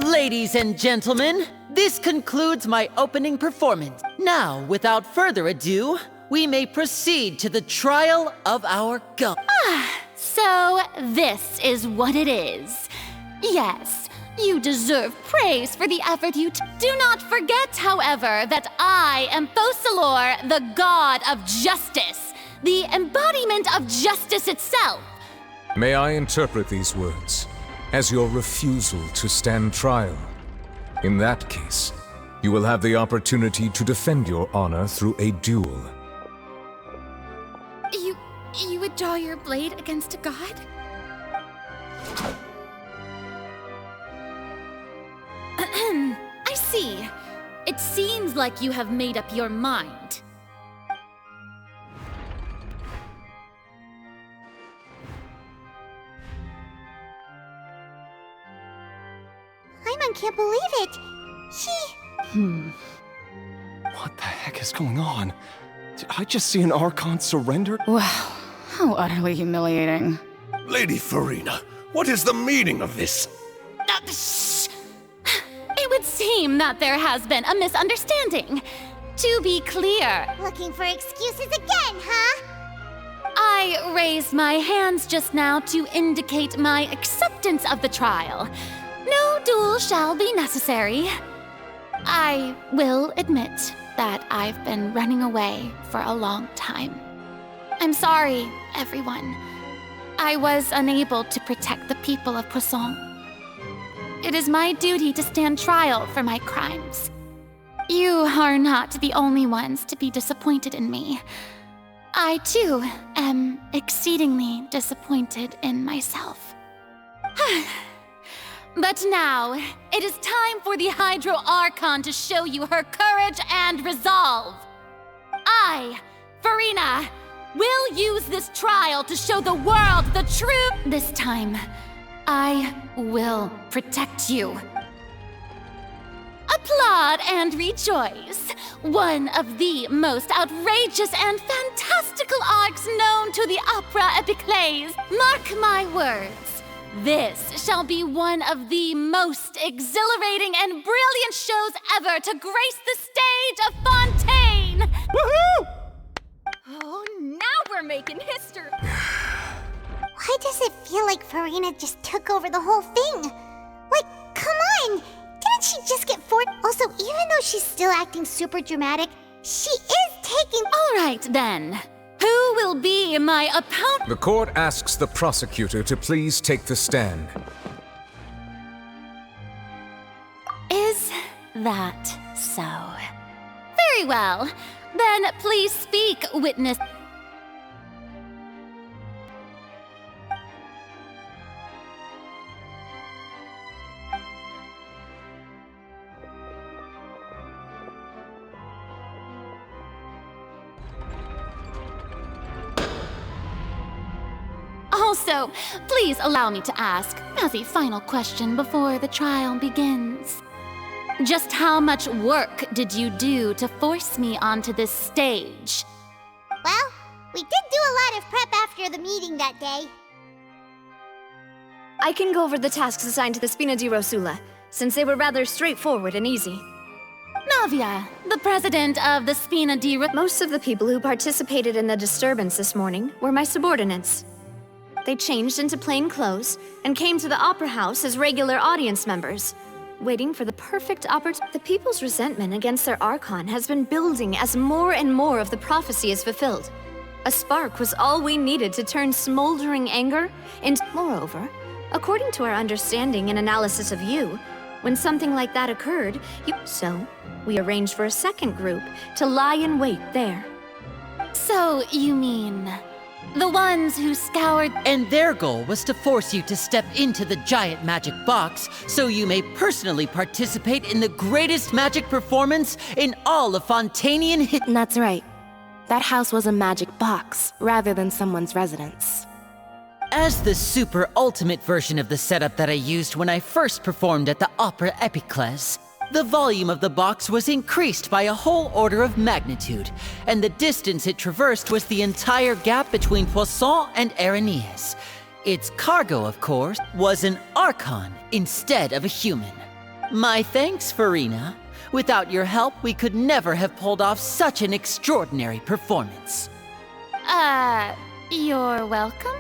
Ladies and gentlemen, this concludes my opening performance. Now, without further ado, we may proceed to the trial of our god. So, this is what it is. Yes, you deserve praise for the effort you do not forget, however, that I am Fosalor, the god of justice, the embodiment of justice itself. May I interpret these words as your refusal to stand trial? In that case, you will have the opportunity to defend your honor through a duel. You would draw your blade against a god? I see. It seems like you have made up your mind. Paimon can't believe it. What the heck is going on? Did I just see an Archon surrender? Wow, how utterly humiliating. Lady Farina, what is the meaning of this? Shh! It would seem that there has been a misunderstanding. To be clear, Looking for excuses again, huh? I raised my hands just now to indicate my acceptance of the trial. No duel shall be necessary. I will admit that I've been running away for a long time. I'm sorry, everyone. I was unable to protect the people of Poisson. It is my duty to stand trial for my crimes. You are not the only ones to be disappointed in me. I, too, am exceedingly disappointed in myself. But now, it is time for the Hydro Archon to show you her courage and resolve. I, Farina, will use this trial to show the world the truth. This time, I will protect you. Applaud and rejoice. One of the most outrageous and fantastical arcs known to the opera epiclese. Mark my words. This shall be one of the most exhilarating and brilliant shows ever to grace the stage of Fontaine! Woohoo! Oh, now we're making history. Why does it feel like Farina just took over the whole thing? Like, come on! Didn't she just get forced? Also, even though she's still acting super dramatic, she is taking... All right, then. Who will be my opponent? The court asks the prosecutor to please take the stand. Is that so? Very well. Then please speak, witness. Also, please allow me to ask, as a final question before the trial begins. Just how much work did you do to force me onto this stage? Well, we did do a lot of prep after the meeting that day. I can go over the tasks assigned to the Spina di Rosula, since they were rather straightforward and easy. Navia, the president of the Spina di Most of the people who participated in the disturbance this morning were my subordinates. They changed into plain clothes and came to the Opera House as regular audience members, waiting for the perfect opportunity. The people's resentment against their Archon has been building as more and more of the prophecy is fulfilled. A spark was all we needed to turn smoldering anger into... Moreover, according to our understanding and analysis of you, when something like that occurred, So, we arranged for a second group to lie in wait there. So, you mean... the ones who scoured... And their goal was to force you to step into the giant magic box so you may personally participate in the greatest magic performance in all of Fontanian And that's right. That house was a magic box, rather than someone's residence. As the super ultimate version of the setup that I used when I first performed at the Opera Epiclese, the volume of the box was increased by a whole order of magnitude, and the distance it traversed was the entire gap between Poisson and Araneas. Its cargo, of course, was an Archon instead of a human. My thanks, Farina. Without your help, we could never have pulled off such an extraordinary performance. You're welcome?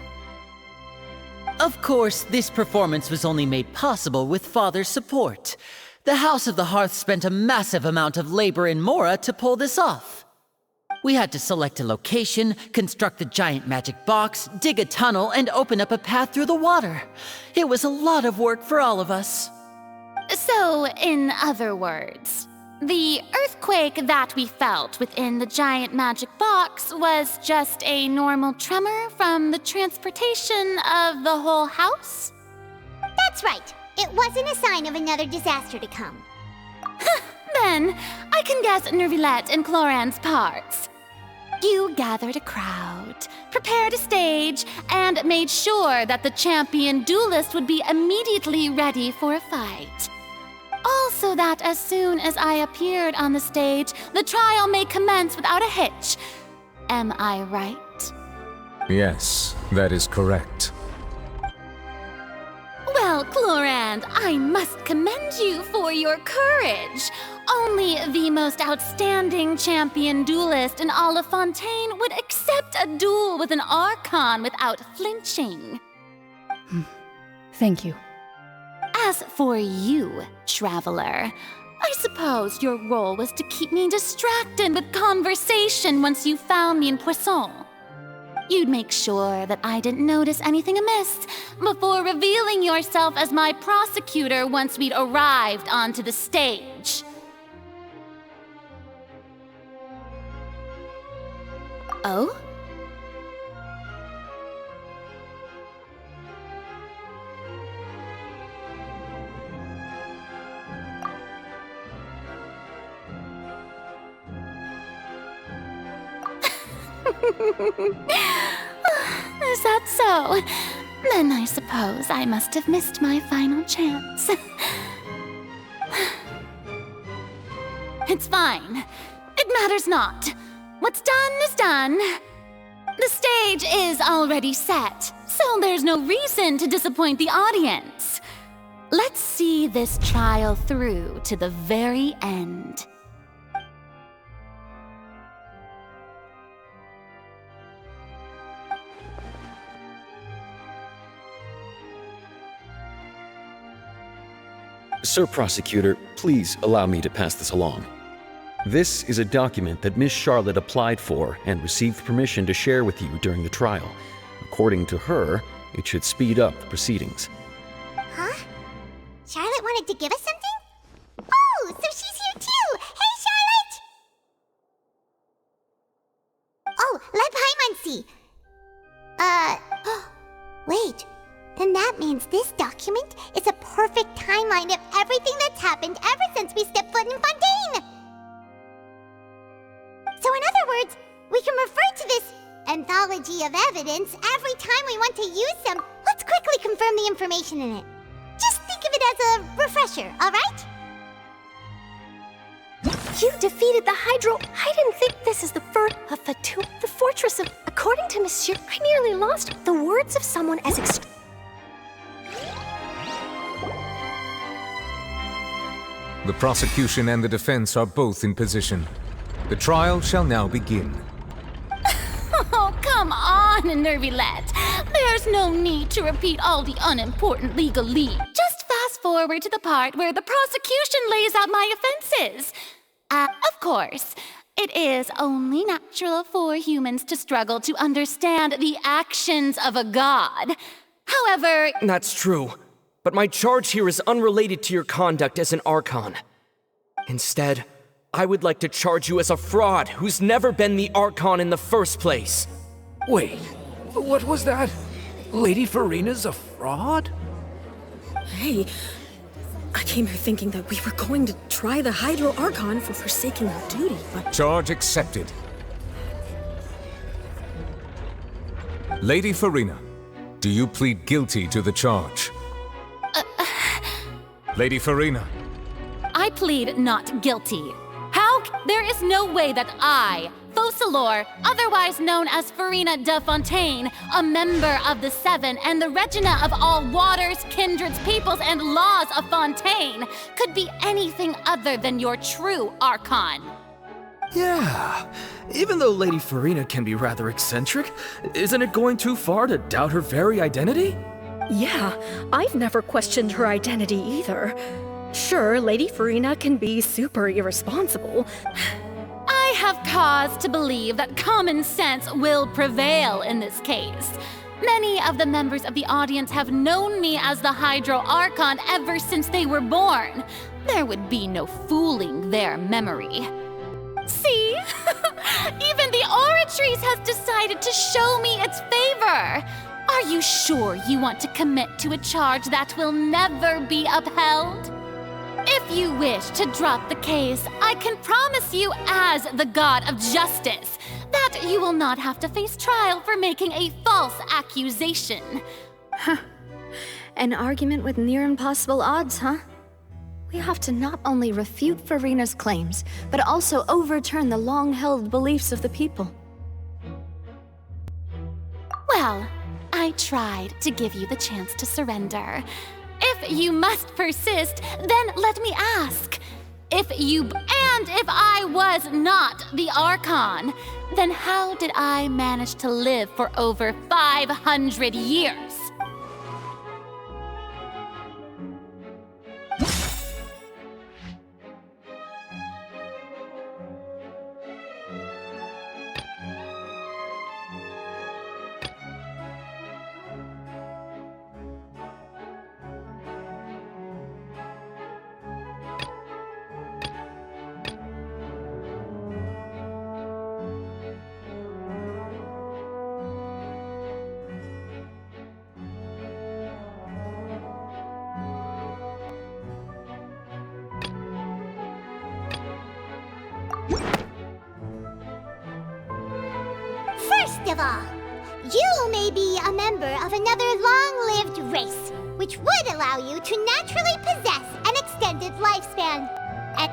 Of course, this performance was only made possible with Father's support. The House of the Hearth spent a massive amount of labor in Mora to pull this off. We had to select a location, construct the giant magic box, dig a tunnel, and open up a path through the water. It was a lot of work for all of us. So, in other words, the earthquake that we felt within the giant magic box was just a normal tremor from the transportation of the whole house? That's right. It wasn't a sign of another disaster to come. Then, I can guess Nervilette and Cloran's parts. You gathered a crowd, prepared a stage, and made sure that the champion duelist would be immediately ready for a fight. Also that as soon as I appeared on the stage, the trial may commence without a hitch. Am I right? Yes, that is correct. Well, Clorand, I must commend you for your courage. Only the most outstanding champion duelist in all of Fontaine would accept a duel with an Archon without flinching. Thank you. As for you, Traveler, I suppose your role was to keep me distracted with conversation once you found me in Poisson. You'd make sure that I didn't notice anything amiss before revealing yourself as my prosecutor once we'd arrived onto the stage. Oh? Is that so? Then I suppose I must have missed my final chance. It's fine. It matters not. What's done is done. The stage is already set, so there's no reason to disappoint the audience. Let's see this trial through to the very end. Sir Prosecutor, please allow me to pass this along. This is a document that Miss Charlotte applied for and received permission to share with you during the trial. According to her, it should speed up the proceedings. Huh? Charlotte wanted to give us something? Oh, so she's here too! Hey, Charlotte! Oh, let Paimon see. Wait. Then that means this document is a perfect timeline of everything that's happened ever since we stepped foot in Fontaine! So in other words, we can refer to this anthology of evidence every time we want to use them. Let's quickly confirm the information in it. Just think of it as a refresher, alright? You defeated the Hydro. I didn't think this is the the fortress of. According to Monsieur, I nearly lost the words of someone as The prosecution and the defense are both in position. The trial shall now begin. Oh, come on, Nervylette. There's no need to repeat all the unimportant legalese. Just fast forward to the part where the prosecution lays out my offenses. Of course, it is only natural for humans to struggle to understand the actions of a god. However... That's true, but my charge here is unrelated to your conduct as an Archon. Instead, I would like to charge you as a fraud who's never been the Archon in the first place. Wait, what was that? Lady Farina's a fraud? Hey, I came here thinking that we were going to try the Hydro Archon for forsaking our duty, but... Charge accepted. Lady Farina, do you plead guilty to the charge? Lady Farina. I plead not guilty. There is no way that I, Focalor, otherwise known as Farina de Fontaine, a member of the Seven and the Regina of all waters, kindreds, peoples, and laws of Fontaine, could be anything other than your true Archon. Yeah, even though Lady Farina can be rather eccentric, isn't it going too far to doubt her very identity? Yeah, I've never questioned her identity either. Sure, Lady Farina can be super irresponsible. I have cause to believe that common sense will prevail in this case. Many of the members of the audience have known me as the Hydro Archon ever since they were born. There would be no fooling their memory. See? Even the Oratrice has decided to show me its favor. Are you sure you want to commit to a charge that will never be upheld? If you wish to drop the case, I can promise you as the God of Justice that you will not have to face trial for making a false accusation. Huh. An argument with near impossible odds, huh? We have to not only refute Farina's claims, but also overturn the long-held beliefs of the people. Well, I tried to give you the chance to surrender. If you must persist, then let me ask. If I was not the Archon, then how did I manage to live for over 500 years? First of all, you may be a member of another long-lived race, which would allow you to naturally possess an extended lifespan. And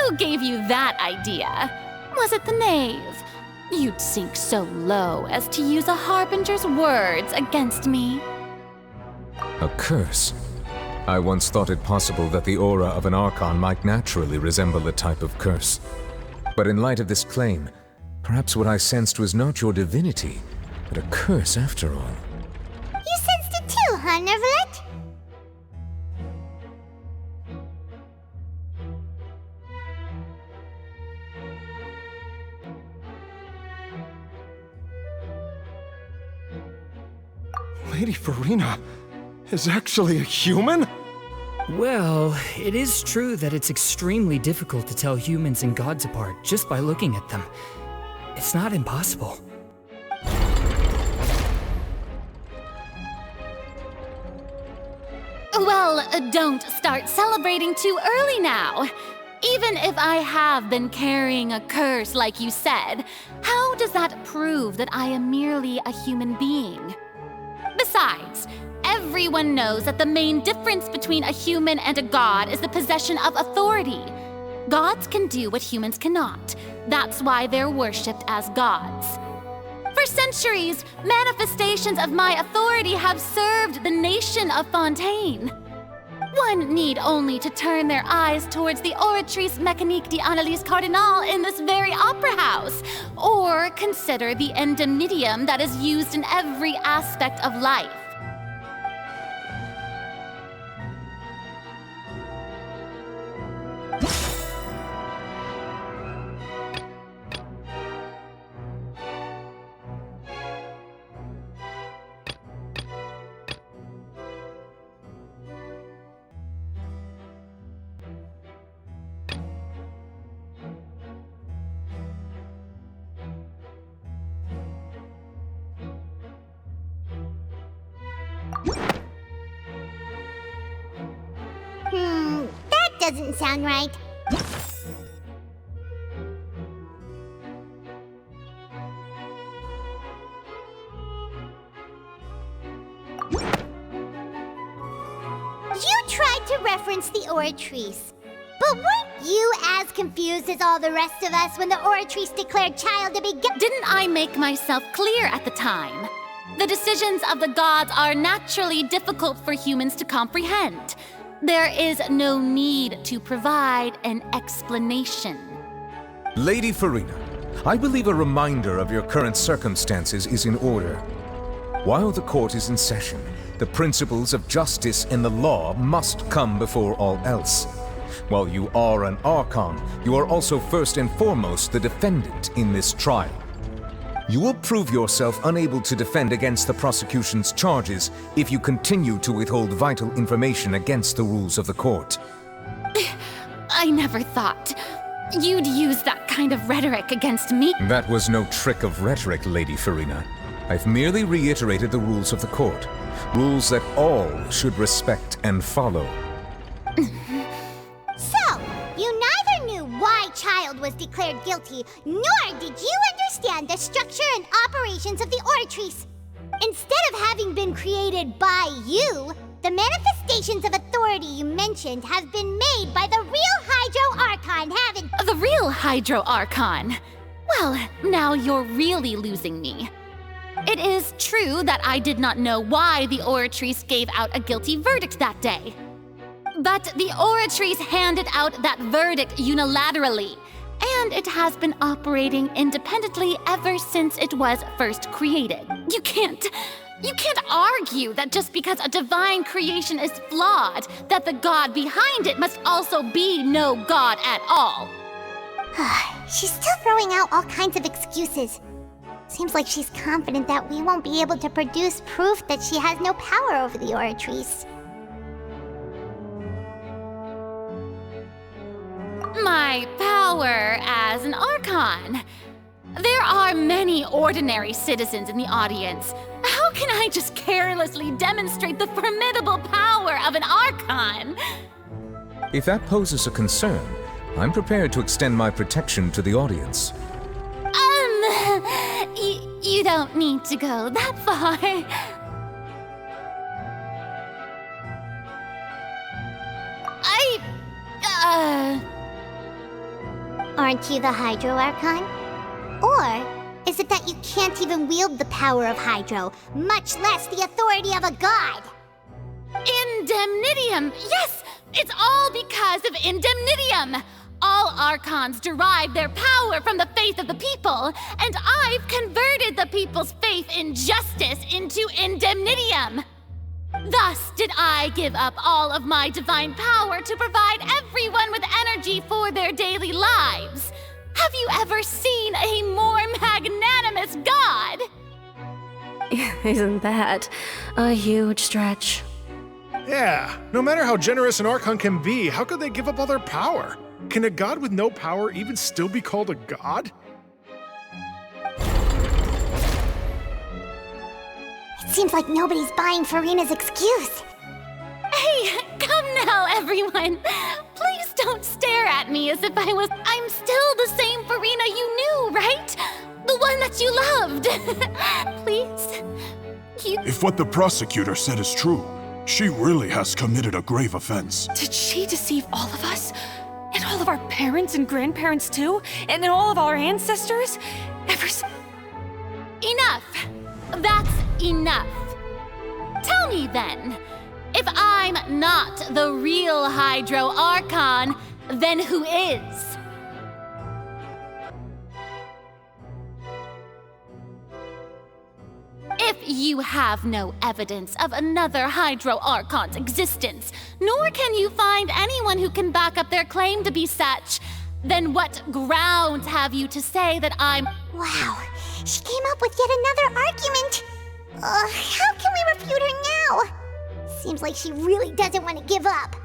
Who gave you that idea? Was it the knave? You'd sink so low as to use a harbinger's words against me. A curse? I once thought it possible that the aura of an Archon might naturally resemble a type of curse. But in light of this claim, perhaps what I sensed was not your divinity, but a curse after all. You sensed it too, huh, Nervylette? Lady Farina is actually a human? Well, it is true that it's extremely difficult to tell humans and gods apart just by looking at them. It's not impossible. Well, don't start celebrating too early now. Even if I have been carrying a curse like you said, how how does that prove that I am merely a human being? Besides, everyone knows that the main difference between a human and a god is the possession of authority. Gods can do what humans cannot. That's why they're worshipped as gods. For centuries, manifestations of my authority have served the nation of Fontaine. One need only to turn their eyes towards the Oratrice Mécanique d'Analyse Cardinal in this very opera house, or consider the indemnitium that is used in every aspect of life. That doesn't sound right. You tried to reference the Oratrice. But weren't you as confused as all the rest of us when the Oratrice declared child to be Didn't I make myself clear at the time? The decisions of the gods are naturally difficult for humans to comprehend. There is no need to provide an explanation. Lady Farina, I believe a reminder of your current circumstances is in order. While the court is in session, the principles of justice and the law must come before all else. While you are an Archon, you are also first and foremost the defendant in this trial. You will prove yourself unable to defend against the prosecution's charges if you continue to withhold vital information against the rules of the court. I never thought you'd use that kind of rhetoric against me. That was no trick of rhetoric, Lady Farina. I've merely reiterated the rules of the court. Rules that all should respect and follow. So, you neither knew why Child was declared guilty, nor did you understand the structure and operations of the Oratrice. Instead of having been created by you, the manifestations of authority you mentioned have been made by the real Hydro Archon, haven't— The real Hydro Archon? Well, now you're really losing me. It is true that I did not know why the Oratrice gave out a guilty verdict that day. But the Oratrice handed out that verdict unilaterally, and it has been operating independently ever since it was first created. You can't argue that just because a divine creation is flawed, that the god behind it must also be no god at all. She's still throwing out all kinds of excuses. Seems like she's confident that we won't be able to produce proof that she has no power over the Oratrice. My power as an Archon. There are many ordinary citizens in the audience. How can I just carelessly demonstrate the formidable power of an Archon? If that poses a concern, I'm prepared to extend my protection to the audience. You don't need to go that far. Aren't you the Hydro Archon? Or is it that you can't even wield the power of Hydro, much less the authority of a god? Indemnitium! Yes! It's all because of Indemnitium! All Archons derive their power from the faith of the people, and I've converted the people's faith in justice into Indemnitium. Thus did I give up all of my divine power to provide everyone with energy for their daily lives. Have you ever seen a more magnanimous god? Isn't that a huge stretch? Yeah, no matter how generous an Archon can be, how could they give up all their power? Can a god with no power even still be called a god? It seems like nobody's buying Farina's excuse. Hey, come now, everyone. Please don't stare at me as if I'm still the same Farina you knew, right? The one that that you loved. Please, If what the prosecutor said is true, she really has committed a grave offense. Did she deceive all of us? And all of our parents and grandparents too? And all of our ancestors? Enough! That's enough. Tell me then, if I'm not the real Hydro Archon, then who is? If you have no evidence of another Hydro Archon's existence, nor can you find anyone who can back up their claim to be such, then what grounds have you to say that I'm— Wow, she came up with yet another argument. How can we refute her now? Seems like she really doesn't want to give up.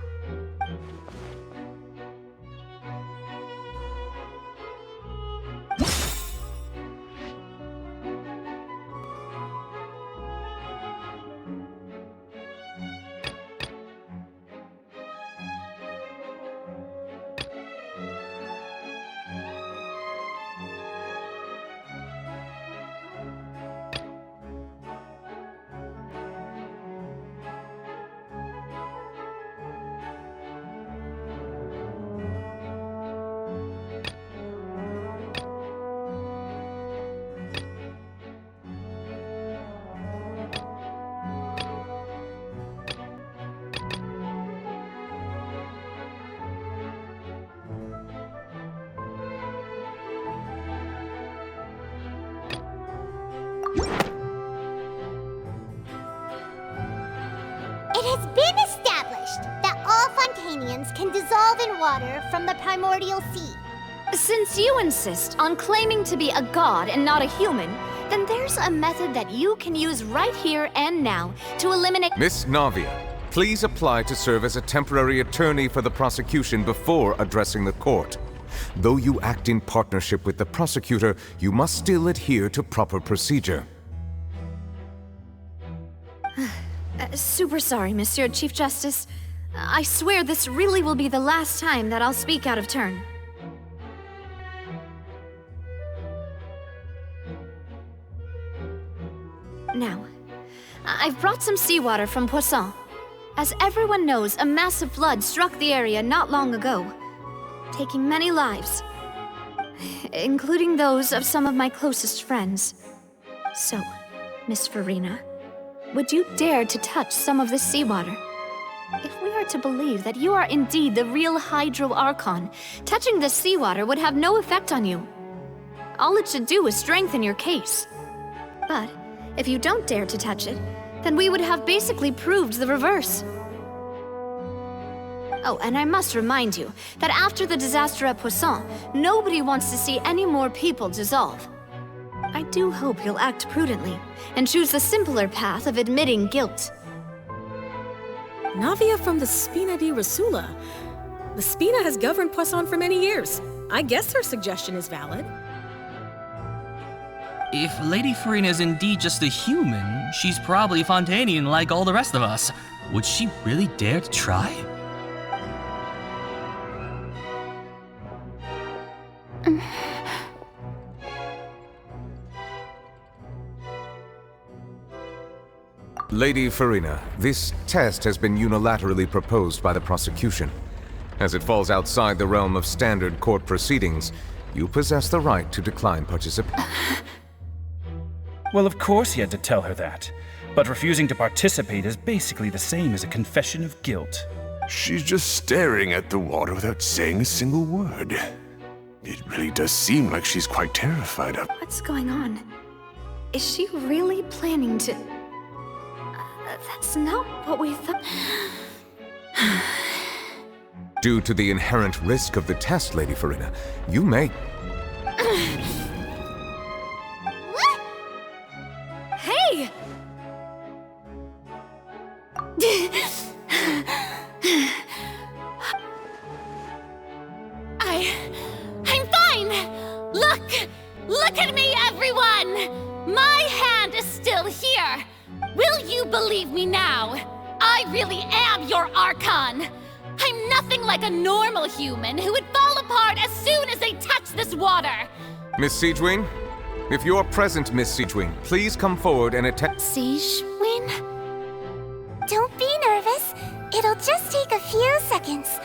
It has been established that all Fontanians can dissolve in water from the primordial sea. Since you insist on claiming to be a god and not a human, then there's a method that you can use right here and now to eliminate— Miss Navia, please apply to serve as a temporary attorney for the prosecution before addressing the court. Though you act in partnership with the prosecutor, you must still adhere to proper procedure. Super sorry, Monsieur Chief Justice. I swear this really will be the last time that I'll speak out of turn. Now, I've brought some seawater from Poisson. As everyone knows, a massive flood struck the area not long ago, taking many lives, including those of some of my closest friends. So, Miss Farina, would you dare to touch some of this seawater? If we are to believe that you are indeed the real Hydro Archon, touching this seawater would have no effect on you. All it should do is strengthen your case. But if you don't dare to touch it, then we would have basically proved the reverse. Oh, and I must remind you that after the disaster at Poisson, nobody wants to see any more people dissolve. I do hope you'll act prudently and choose the simpler path of admitting guilt. Navia from the Spina di Rasula. The Spina has governed Poisson for many years. I guess her suggestion is valid. If Lady Farina is indeed just a human, she's probably Fontanian like all the rest of us. Would she really dare to try? Lady Farina, this test has been unilaterally proposed by the prosecution. As it falls outside the realm of standard court proceedings, you possess the right to decline participation. Well, of course he had to tell her that. But refusing to participate is basically the same as a confession of guilt. She's just staring at the water without saying a single word. It really does seem like she's quite terrified of— What's going on? Is she really planning to— That's not what we thought. Due to the inherent risk of the test, Lady Farina, you may— Hey! I'm fine! Look at me, everyone! My hand is still here! Will you believe me now? I really am your Archon! I'm nothing like a normal human who would fall apart as soon as they touch this water! Miss Siegewing, If you are present, Miss Siegewin, please come forward and attend. Siegewin? Don't be nervous. It'll just take a few seconds.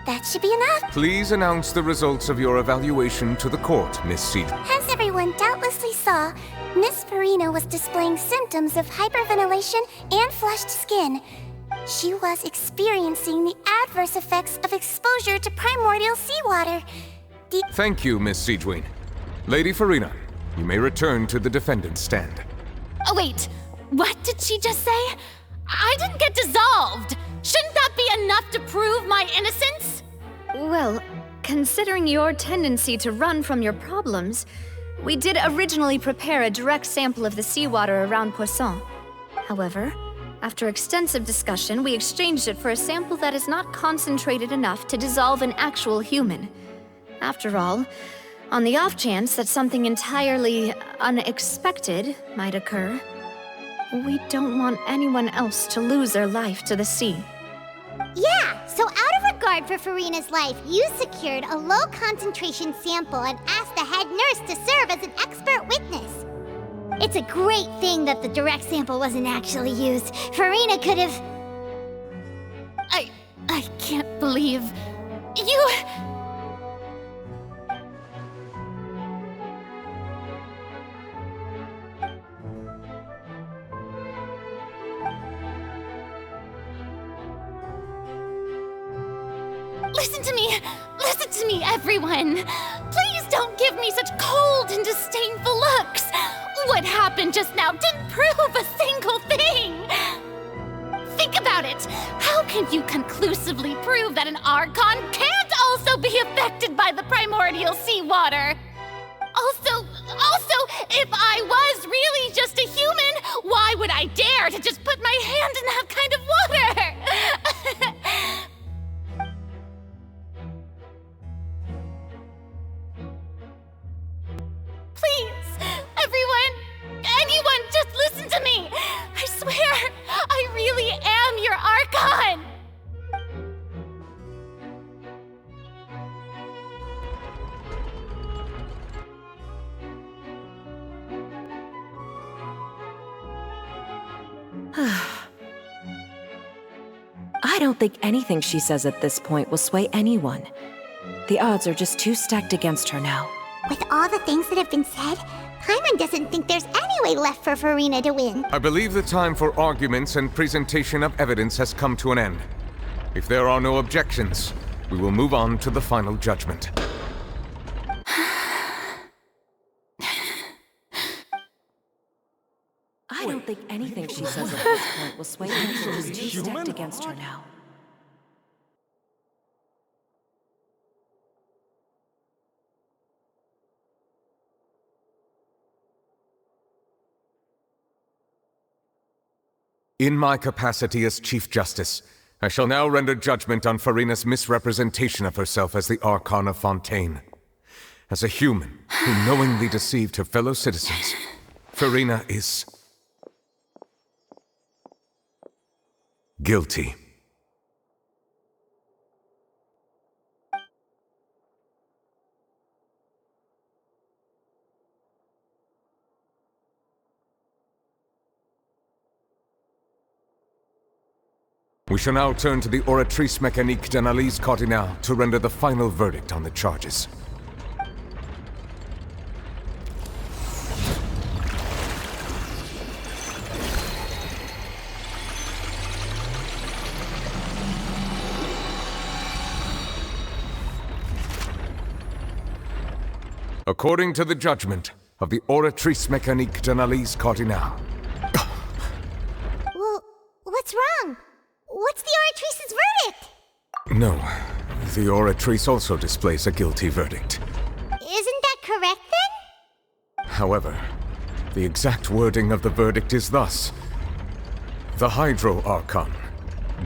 That should be enough. Please announce the results of your evaluation to the court, Miss Siegewin. As everyone doubtlessly saw, Miss Farina was displaying symptoms of hyperventilation and flushed skin. She was experiencing the adverse effects of exposure to primordial seawater. Thank you, Miss Siegewin. Lady Farina, you may return to the defendant's stand. Oh, wait. What did she just say? I didn't get dissolved. Shouldn't that be enough to prove my innocence? Well, considering your tendency to run from your problems, we did originally prepare a direct sample of the seawater around Poisson. However, after extensive discussion, we exchanged it for a sample that is not concentrated enough to dissolve an actual human. After all, on the off chance that something entirely unexpected might occur, we don't want anyone else to lose their life to the sea. Yeah, so out of regard for Farina's life, you secured a low-concentration sample and asked the head nurse to serve as an expert witness. It's a great thing that the direct sample wasn't actually used. Farina could have... I can't believe... you... Listen to me, everyone! Please don't give me such cold and disdainful looks! What happened just now didn't prove a single thing! Think about it! How can you conclusively prove that an Archon can't also be affected by the primordial seawater? Also, if I was really just a human, why would I dare to just put my hand in that kind of water? Please, anyone, just listen to me! I swear, I really am your Archon! I don't think anything she says at this point will sway anyone. The odds are just too stacked against her now. With all the things that have been said, Paimon doesn't think there's any way left for Farina to win. I believe the time for arguments and presentation of evidence has come to an end. If there are no objections, we will move on to the final judgment. I don't think anything she says at this point will sway her. She's too stacked against her now. In my capacity as Chief Justice, I shall now render judgment on Farina's misrepresentation of herself as the Archon of Fontaine. As a human who knowingly deceived her fellow citizens, Farina is... guilty. We shall now turn to the Oratrice Mécanique d'Analyse Cardinale to render the final verdict on the charges. According to the judgment of the Oratrice Mécanique d'Analyse Cardinale. Well, what's wrong? What's the Oratrice's verdict? No, the Oratrice also displays a guilty verdict. Isn't that correct then? However, the exact wording of the verdict is thus. The Hydro Archon,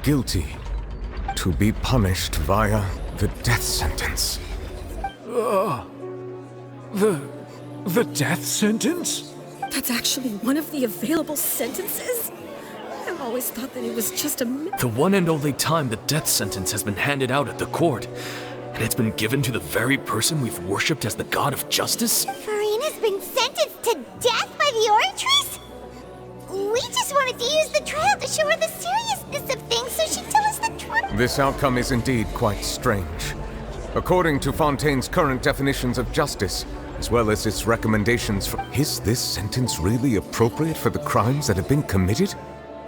guilty, to be punished via the death sentence. The death sentence? That's actually one of the available sentences? I've always thought that it was just a myth. The one and only time the death sentence has been handed out at the court. And it's been given to the very person we've worshipped as the god of justice? Farina's been sentenced to death by the Oratrice? We just wanted to use the trial to show her the seriousness of things so she'd tell us the truth. This outcome is indeed quite strange. According to Fontaine's current definitions of justice, as well as its recommendations for... Is this sentence really appropriate for the crimes that have been committed?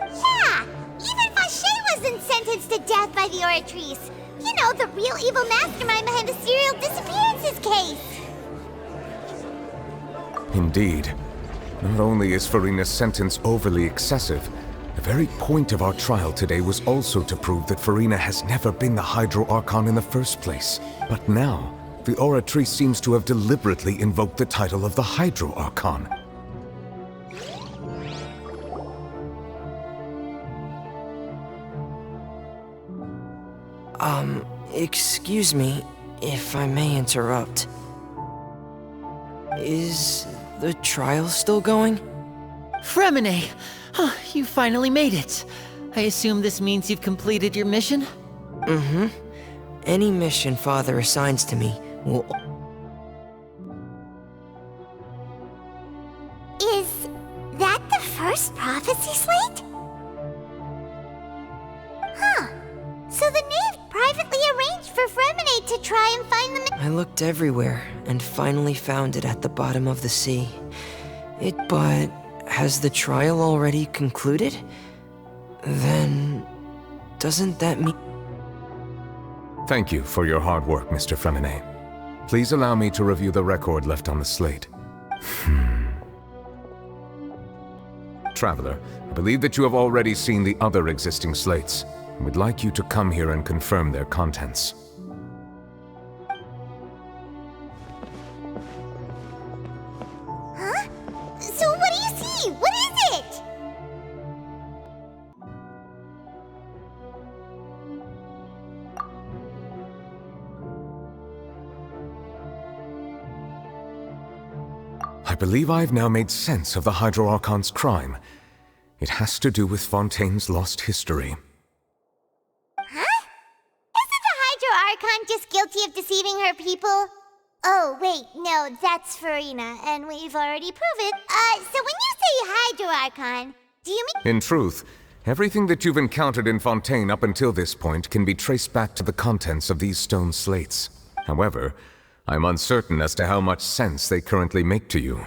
Yeah! Even Fauché wasn't sentenced to death by the Oratrice. You know, the real evil mastermind behind the serial disappearances case. Indeed. Not only is Farina's sentence overly excessive, the very point of our trial today was also to prove that Farina has never been the Hydro Archon in the first place. But now, the Oratrice seems to have deliberately invoked the title of the Hydro Archon. Excuse me, if I may interrupt. Is the trial still going? Fremine! You finally made it. I assume this means you've completed your mission? Mm-hmm. Any mission Father assigns to me will... Is that the first prophecy slate? Huh. So the knave privately arranged for Fremine to try and find the... I looked everywhere and finally found it at the bottom of the sea. But has the trial already concluded? Then... doesn't that mean... Thank you for your hard work, Mr. Fremine. Please allow me to review the record left on the slate. Traveler, I believe that you have already seen the other existing slates. I would like you to come here and confirm their contents. Huh? So what do you see? What is it? I believe I have now made sense of the Hydro Archon's crime. It has to do with Fontaine's lost history. Huh? Isn't the Hydro Archon just guilty of deceiving her people? Oh, wait, no, that's Farina, and we've already proven. So when you say Hydro Archon, do you mean... In truth, everything that you've encountered in Fontaine up until this point can be traced back to the contents of these stone slates. However, I'm uncertain as to how much sense they currently make to you.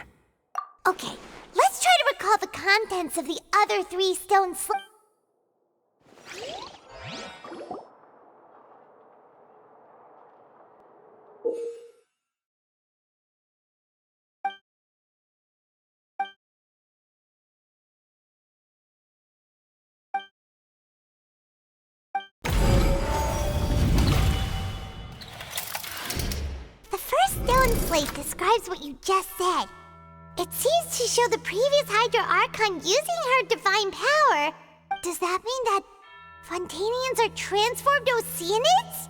Okay, let's try to recall the contents of the other 3 stone slates. The first stone slate describes what you just said. It seems to show the previous Hydro Archon using her divine power. Does that mean that Fontanians are transformed Oceanids?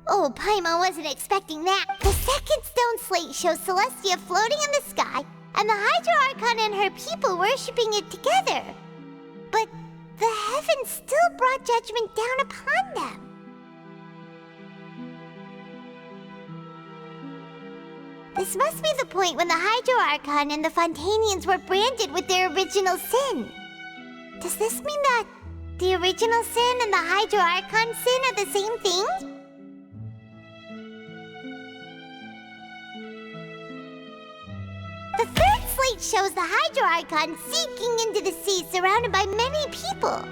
Oh, Paimon wasn't expecting that. The second stone slate shows Celestia floating in the sky and the Hydro Archon and her people worshipping it together. But the heavens still brought judgment down upon them. This must be the point when the Hydro Archon and the Fontanians were branded with their original sin. Does this mean that the original sin and the Hydro Archon sin are the same thing? The third slate shows the Hydro Archon sinking into the sea surrounded by many people.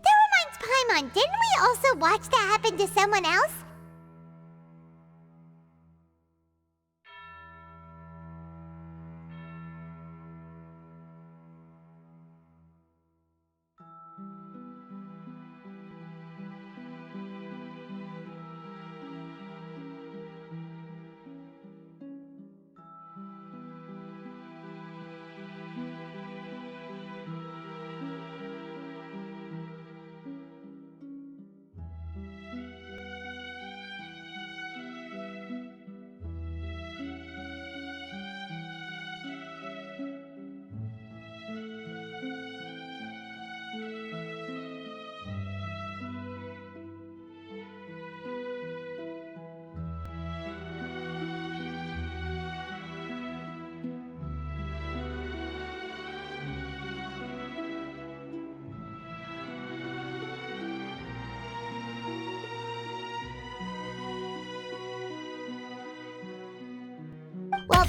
That reminds Paimon, didn't we also watch that happen to someone else?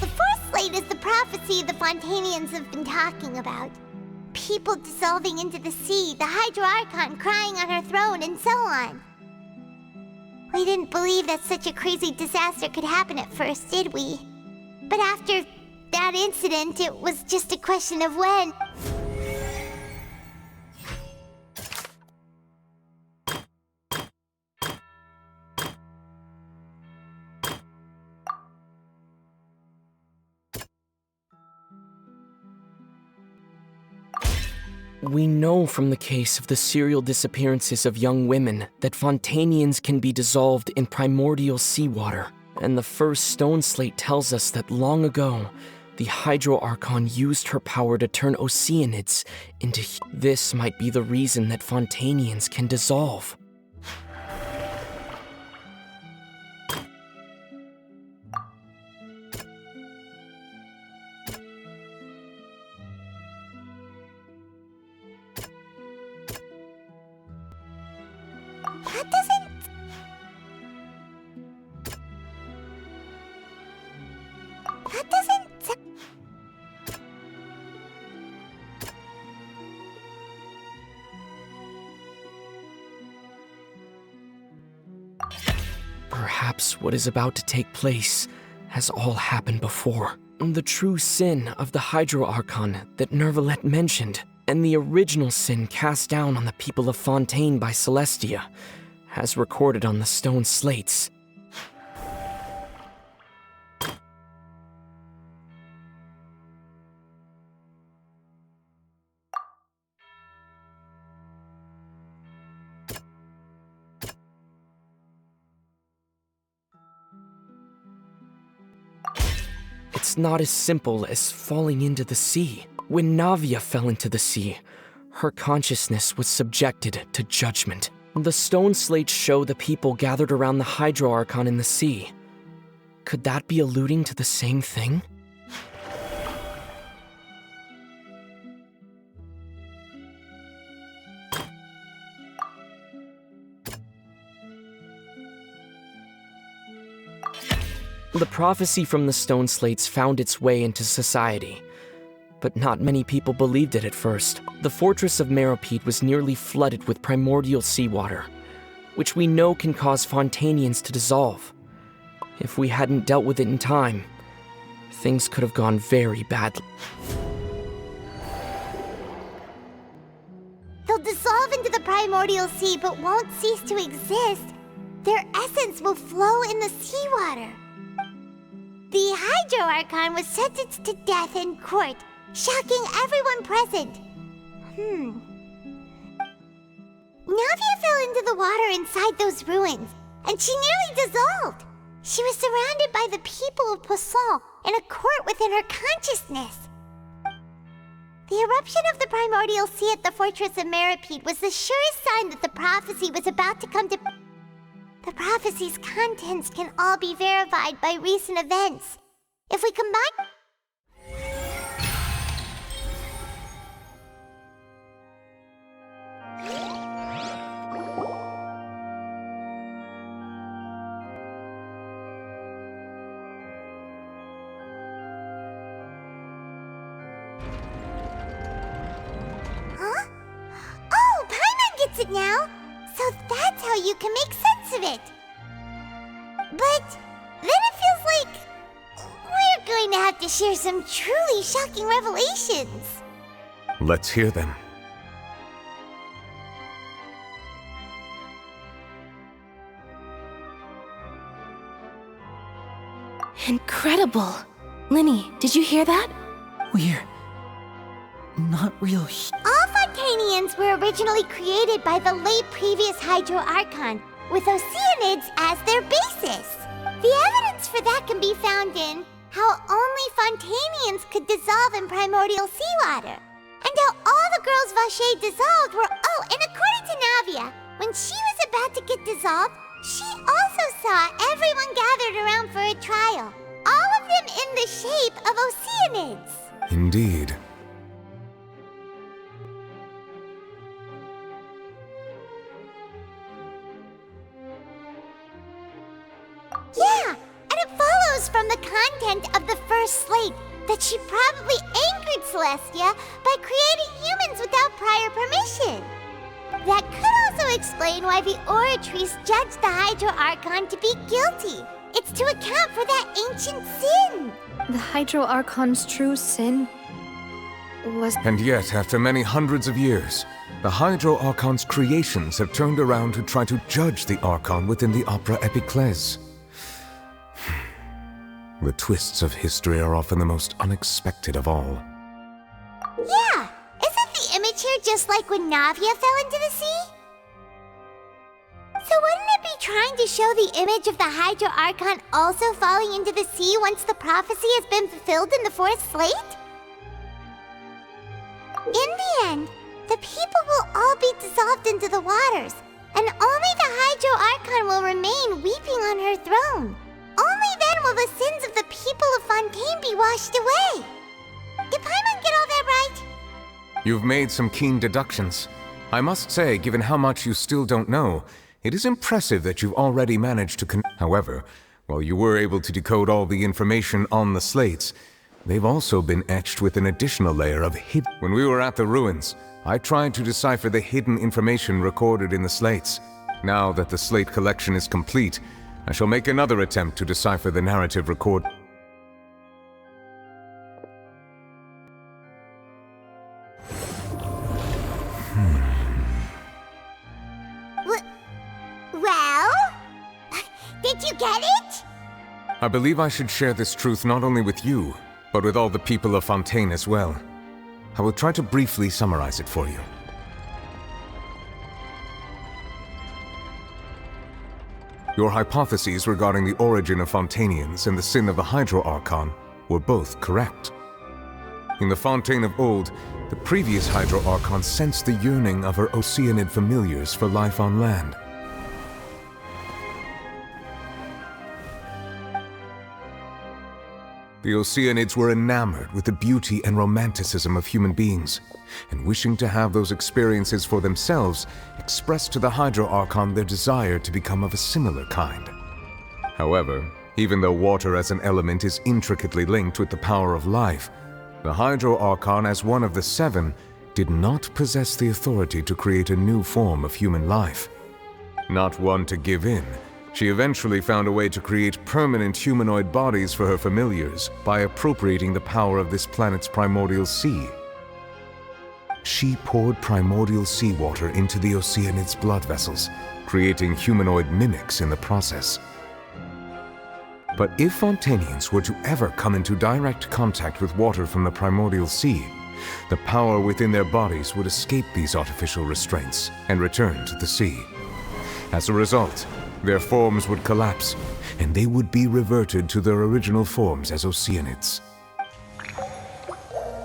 the first slate is the prophecy the Fontanians have been talking about. People dissolving into the sea, the Hydro Archon crying on her throne, and so on. We didn't believe that such a crazy disaster could happen at first, did we? But after that incident, it was just a question of when. We know from the case of the serial disappearances of young women that Fontanians can be dissolved in primordial seawater, and the first stone slate tells us that long ago, the Hydro Archon used her power to turn Oceanids into. This might be the reason that Fontanians can dissolve. That doesn't. Perhaps what is about to take place has all happened before. The true sin of the Hydro Archon that Nervalette mentioned, and the original sin cast down on the people of Fontaine by Celestia, as recorded on the stone slates. It's not as simple as falling into the sea. When Navia fell into the sea, her consciousness was subjected to judgment. The stone slates show the people gathered around the Hydro Archon in the sea. Could that be alluding to the same thing? The prophecy from the stone slates found its way into society, but not many people believed it at first. The fortress of Meropide was nearly flooded with primordial seawater, which we know can cause Fontanians to dissolve. If we hadn't dealt with it in time, things could have gone very badly. They'll dissolve into the primordial sea but won't cease to exist. Their essence will flow in the seawater. The Hydro Archon was sentenced to death in court, shocking everyone present. Navia fell into the water inside those ruins, and she nearly dissolved. She was surrounded by the people of Poisson in a court within her consciousness. The eruption of the primordial sea at the fortress of Meropide was the surest sign that the prophecy was about to come to... The prophecy's contents can all be verified by recent events. If we combine... Huh? Oh, Paimon gets it now! So that's how you can make sense of it. But then it feels like we're going to have to share some truly shocking revelations. Let's hear them. Incredible. Linny, did you hear that? We're not real. All Fontanians were originally created by the late previous Hydro Archon, with Oceanids as their basis. The evidence for that can be found in how only Fontanians could dissolve in primordial seawater, and how all the girls Vacher dissolved were... Oh, and according to Navia, when she was about to get dissolved, she also saw everyone gathered around for a trial, all of them in the shape of Oceanids. Indeed. Yeah, and it follows knows from the content of the first slate that she probably anchored Celestia by creating humans without prior permission. That could also explain why the Oratrice judged the Hydro Archon to be guilty. It's to account for that ancient sin. The Hydro Archon's true sin was... And yet, after many hundreds of years, the Hydro Archon's creations have turned around to try to judge the Archon within the Opera Epiclese. The twists of history are often the most unexpected of all. Yeah, isn't the image here just like when Navia fell into the sea? So wouldn't it be trying to show the image of the Hydro Archon also falling into the sea once the prophecy has been fulfilled in the fourth slate? In the end, the people will all be dissolved into the waters, and only the Hydro Archon will remain weeping on her throne. Only then will the sins of the people of Fontaine be washed away. Did Paimon get all that right? You've made some keen deductions. I must say, given how much you still don't know, it is impressive that you've already managed to However, while you were able to decode all the information on the slates, they've also been etched with an additional layer of hidden... When we were at the ruins, I tried to decipher the hidden information recorded in the slates. Now that the slate collection is complete, I shall make another attempt to decipher the narrative record. Well? Did you get it? I believe I should share this truth not only with you, but with all the people of Fontaine as well. I will try to briefly summarize it for you. Your hypotheses regarding the origin of Fontainians and the sin of the Hydro Archon were both correct. In the Fontaine of old, the previous Hydro Archon sensed the yearning of her Oceanid familiars for life on land. The Oceanids were enamored with the beauty and romanticism of human beings, and wishing to have those experiences for themselves, expressed to the Hydro Archon their desire to become of a similar kind. However, even though water as an element is intricately linked with the power of life, the Hydro Archon, as one of the seven, did not possess the authority to create a new form of human life. Not one to give in, she eventually found a way to create permanent humanoid bodies for her familiars by appropriating the power of this planet's primordial sea. She poured primordial seawater into the Oceanids' blood vessels, creating humanoid mimics in the process. But if Fontainians were to ever come into direct contact with water from the primordial sea, the power within their bodies would escape these artificial restraints and return to the sea. As a result, their forms would collapse, and they would be reverted to their original forms as Oceanids.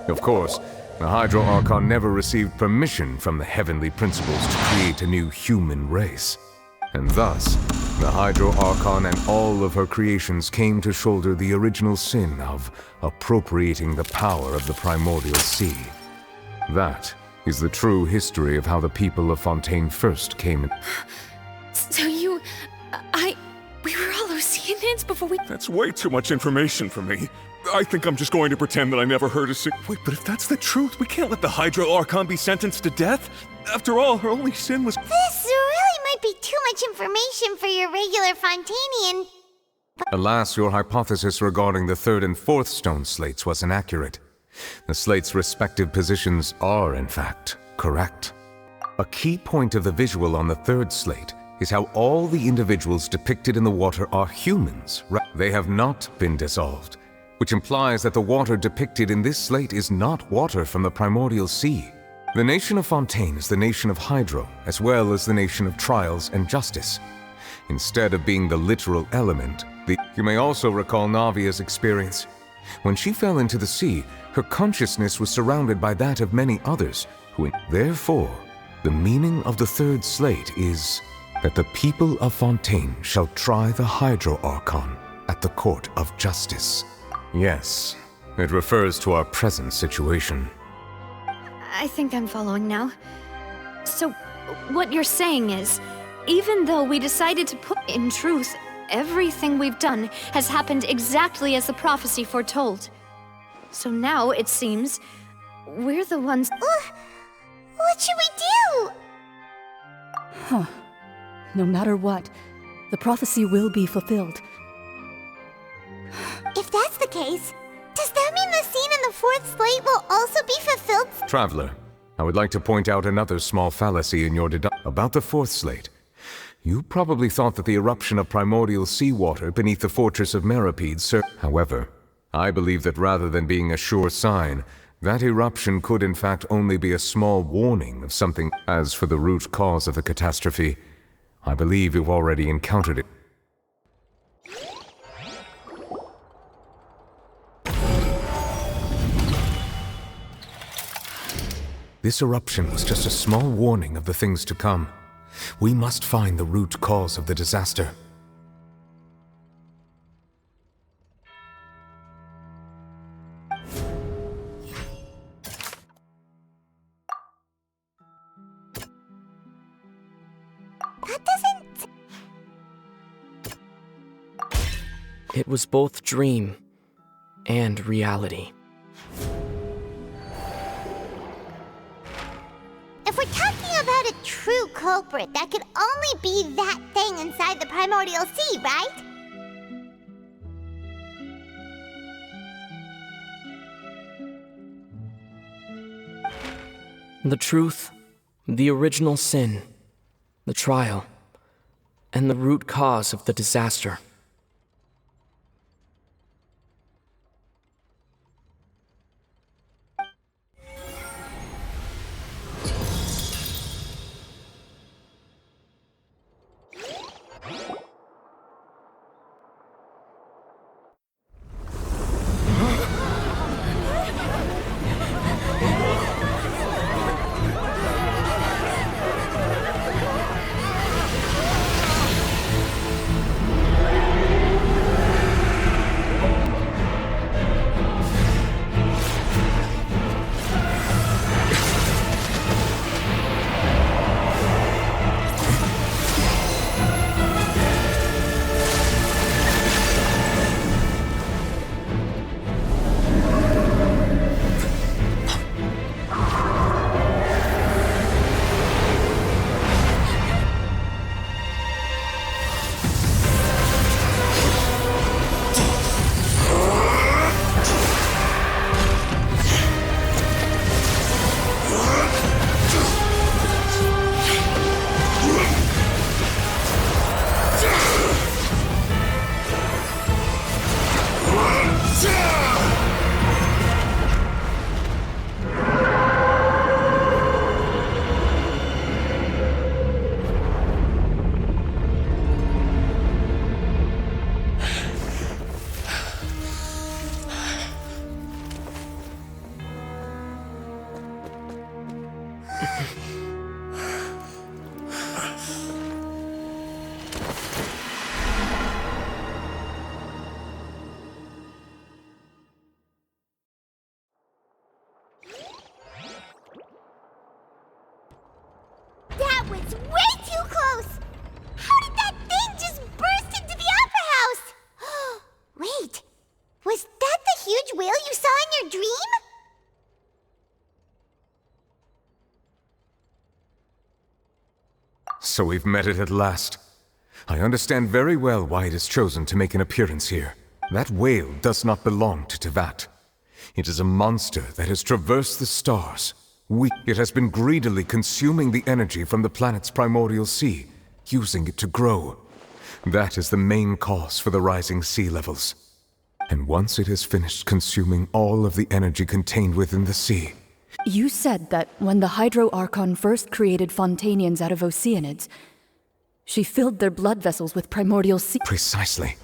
Of course, the Hydro Archon never received permission from the heavenly principles to create a new human race. And thus, the Hydro Archon and all of her creations came to shoulder the original sin of appropriating the power of the primordial sea. That is the true history of how the people of Fontaine first came in. So we were all Oceanids before we... That's way too much information for me. I think I'm just going to pretend that I never heard a Wait, but if that's the truth, we can't let the Hydro Archon be sentenced to death. After all, her only sin was... This really might be too much information for your regular Fontainian. Alas, your hypothesis regarding the third and fourth stone slates was inaccurate. The slates' respective positions are, in fact, correct. A key point of the visual on the third slate is how all the individuals depicted in the water are humans. They have not been dissolved, which implies that the water depicted in this slate is not water from the primordial sea. The nation of Fontaine is the nation of Hydro, as well as the nation of trials and justice. Instead of being the literal element, you may also recall Navia's experience. When she fell into the sea, her consciousness was surrounded by that of many others, who... Therefore, the meaning of the third slate is that the people of Fontaine shall try the Hydro Archon at the court of justice. Yes, it refers to our present situation. I think I'm following now. So, what you're saying is, even though we decided to put in truth everything we've done has happened exactly as the prophecy foretold. So now, it seems, we're the ones... What should we do? Huh. No matter what, the prophecy will be fulfilled. If that's the case, does that mean the scene in the fourth slate will also be fulfilled? Traveler, I would like to point out another small fallacy in your about the fourth slate. You probably thought that the eruption of primordial seawater beneath the fortress of Meripede served. However, I believe that rather than being a sure sign, that eruption could in fact only be a small warning of something. As for the root cause of the catastrophe, I believe you've already encountered it. This eruption was just a small warning of the things to come. We must find the root cause of the disaster. That doesn't... It was both dream and reality. If we're talking about a true culprit, that could only be that thing inside the primordial sea, right? The truth, the original sin, the trial, and the root cause of the disaster. That was way too close! How did that thing just burst into the opera house? Wait, was that the huge whale you saw in your dream? So we've met it at last. I understand very well why it has chosen to make an appearance here. That whale does not belong to Tevat. It is a monster that has traversed the stars. It has been greedily consuming the energy from the planet's primordial sea, using it to grow. That is the main cause for the rising sea levels. And once it has finished consuming all of the energy contained within the sea... You said that when the Hydro Archon first created Fontanians out of Oceanids, she filled their blood vessels with primordial sea... Precisely.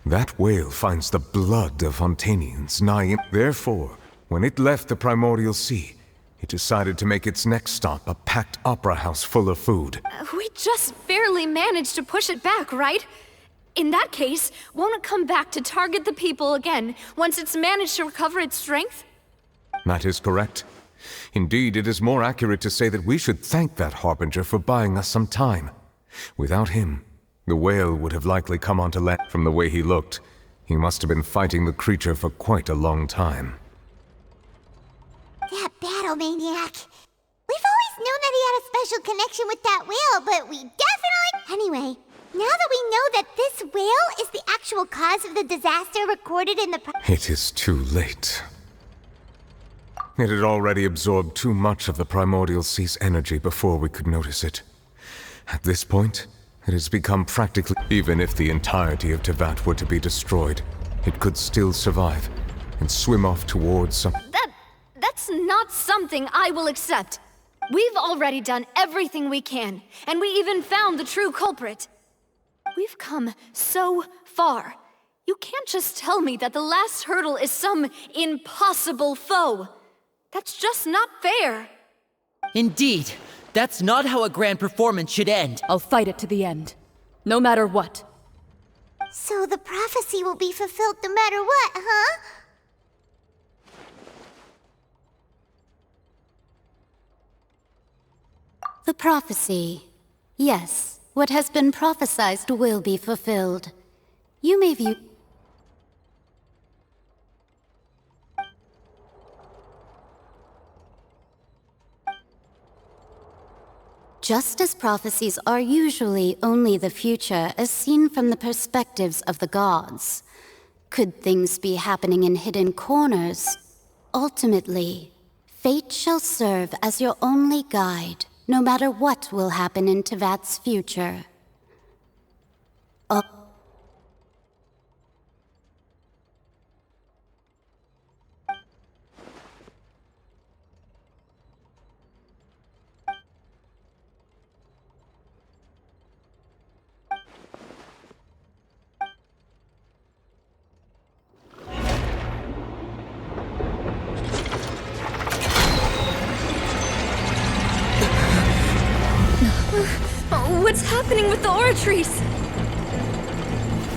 That whale finds the blood of Fontanians nigh in... Therefore, when it left the primordial sea, it decided to make its next stop a packed opera house full of food. We just barely managed to push it back, right? In that case, won't it come back to target the people again once it's managed to recover its strength? That is correct. Indeed, it is more accurate to say that we should thank that Harbinger for buying us some time. Without him, The whale would have likely come onto land. From the way he looked, he must have been fighting the creature for quite a long time. That battle maniac. We've always known that he had a special connection with that whale, but we definitely... Anyway, now that we know that this whale is the actual cause of the disaster recorded in the... It is too late. It had already absorbed too much of the primordial sea's energy before we could notice it. At this point, it has become practically... Even if the entirety of Tevat were to be destroyed, it could still survive and swim off towards some... That's not something I will accept. We've already done everything we can, and we even found the true culprit. We've come so far. You can't just tell me that the last hurdle is some impossible foe. That's just not fair. Indeed. That's not how a grand performance should end. I'll fight it to the end. No matter what. So the prophecy will be fulfilled no matter what, huh? The prophecy. Yes, what has been prophesied will be fulfilled. You may view... Just as prophecies are usually only the future as seen from the perspectives of the gods, could things be happening in hidden corners? Ultimately, fate shall serve as your only guide, no matter what will happen in Tevat's future. What's happening with the oratories?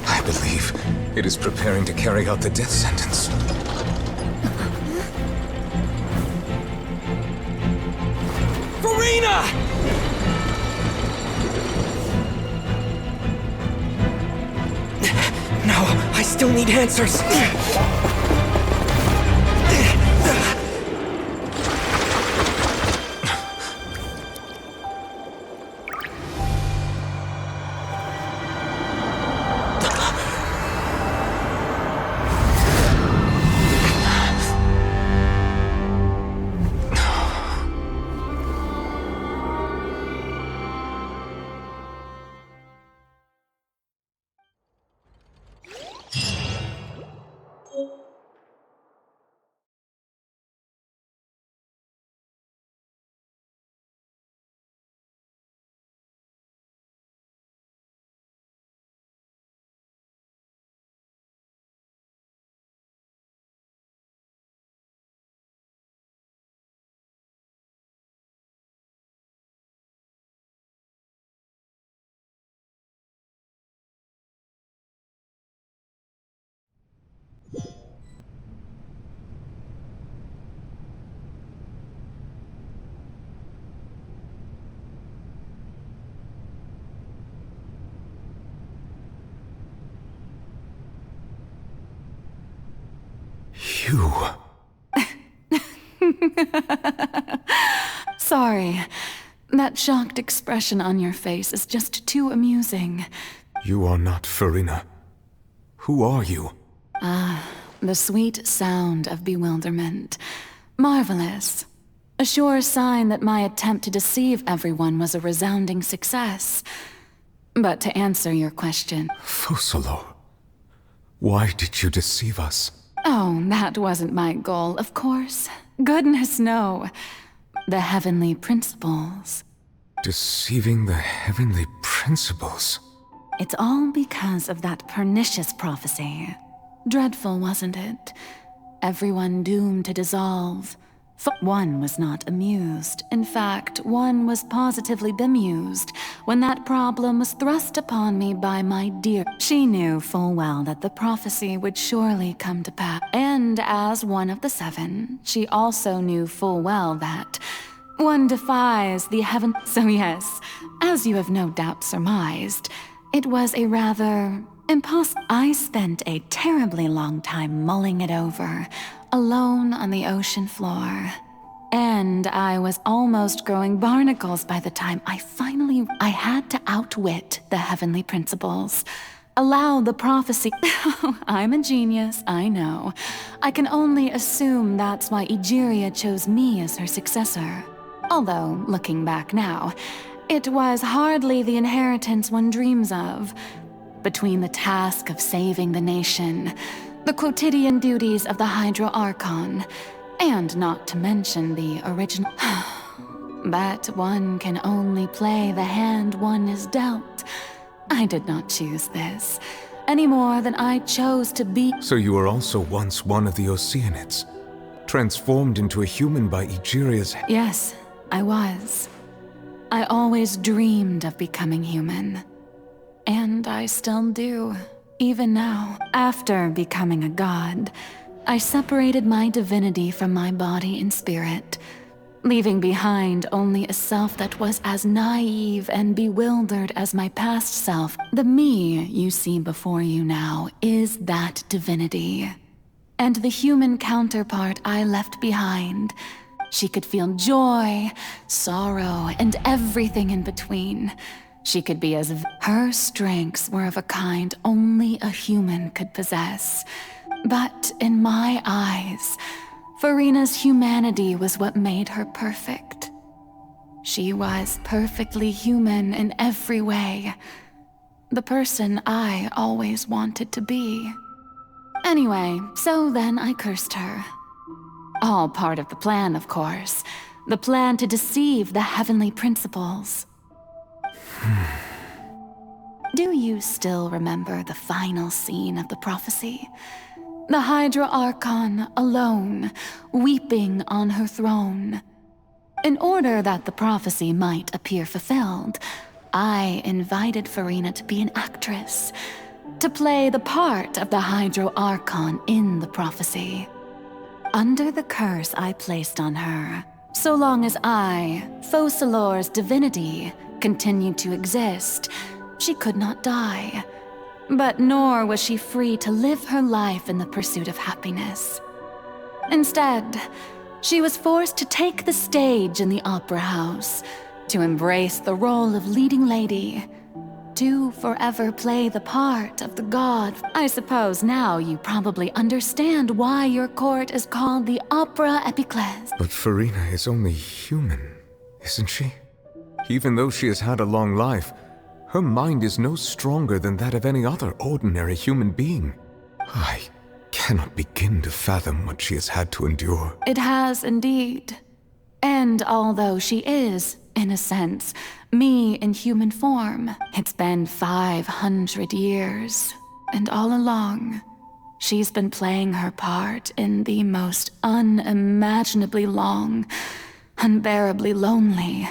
I believe it is preparing to carry out the death sentence. Farina! No, I still need answers. You... Sorry. That shocked expression on your face is just too amusing. You are not Farina. Who are you? The sweet sound of bewilderment. Marvelous. A sure sign that my attempt to deceive everyone was a resounding success. But to answer your question... Fusolo, why did you deceive us? Oh, that wasn't my goal, of course. Goodness, no. The heavenly principles. Deceiving the heavenly principles? It's all because of that pernicious prophecy. Dreadful, wasn't it? Everyone doomed to dissolve. One was not amused. In fact, one was positively bemused when that problem was thrust upon me by my dear. She knew full well that the prophecy would surely come to pass. And as one of the seven, she also knew full well that one defies the heaven. So yes, as you have no doubt surmised, It was a rather impossible. I spent a terribly long time mulling it over, alone on the ocean floor. And I was almost growing barnacles by the time I had to outwit the heavenly principles. Allow the prophecy. I'm a genius, I know. I can only assume that's why Egeria chose me as her successor. Although, looking back now, it was hardly the inheritance one dreams of. Between the task of saving the nation, the quotidian duties of the Hydro Archon, and not to mention the original. But one can only play the hand one is dealt. I did not choose this, any more than I chose to be. So you were also once one of the Oceanids, transformed into a human by Egeria's. Yes, I was. I always dreamed of becoming human. And I still do, even now. After becoming a god, I separated my divinity from my body and spirit, leaving behind only a self that was as naive and bewildered as my past self. The me you see before you now is that divinity. And the human counterpart I left behind, she could feel joy, sorrow, and everything in between. She could be as her strengths were of a kind only a human could possess. But in my eyes, Furina's humanity was what made her perfect. She was perfectly human in every way. The person I always wanted to be. Anyway, so then I cursed her. All part of the plan, of course. The plan to deceive the heavenly principles. Do you still remember the final scene of the prophecy? The Hydra Archon alone, weeping on her throne. In order that the prophecy might appear fulfilled, I invited Furina to be an actress, to play the part of the Hydro Archon in the prophecy. Under the curse I placed on her, so long as I, Focalor's divinity, continued to exist, she could not die. But nor was she free to live her life in the pursuit of happiness. Instead, she was forced to take the stage in the opera house, to embrace the role of leading lady, to forever play the part of the god. I suppose now you probably understand why your court is called the Opera Epiclese. But Furina is only human, isn't she? Even though she has had a long life, her mind is no stronger than that of any other ordinary human being. I cannot begin to fathom what she has had to endure. It has indeed. And although she is, in a sense, me in human form, it's been 500 years. And all along, she's been playing her part in the most unimaginably long, unbearably lonely,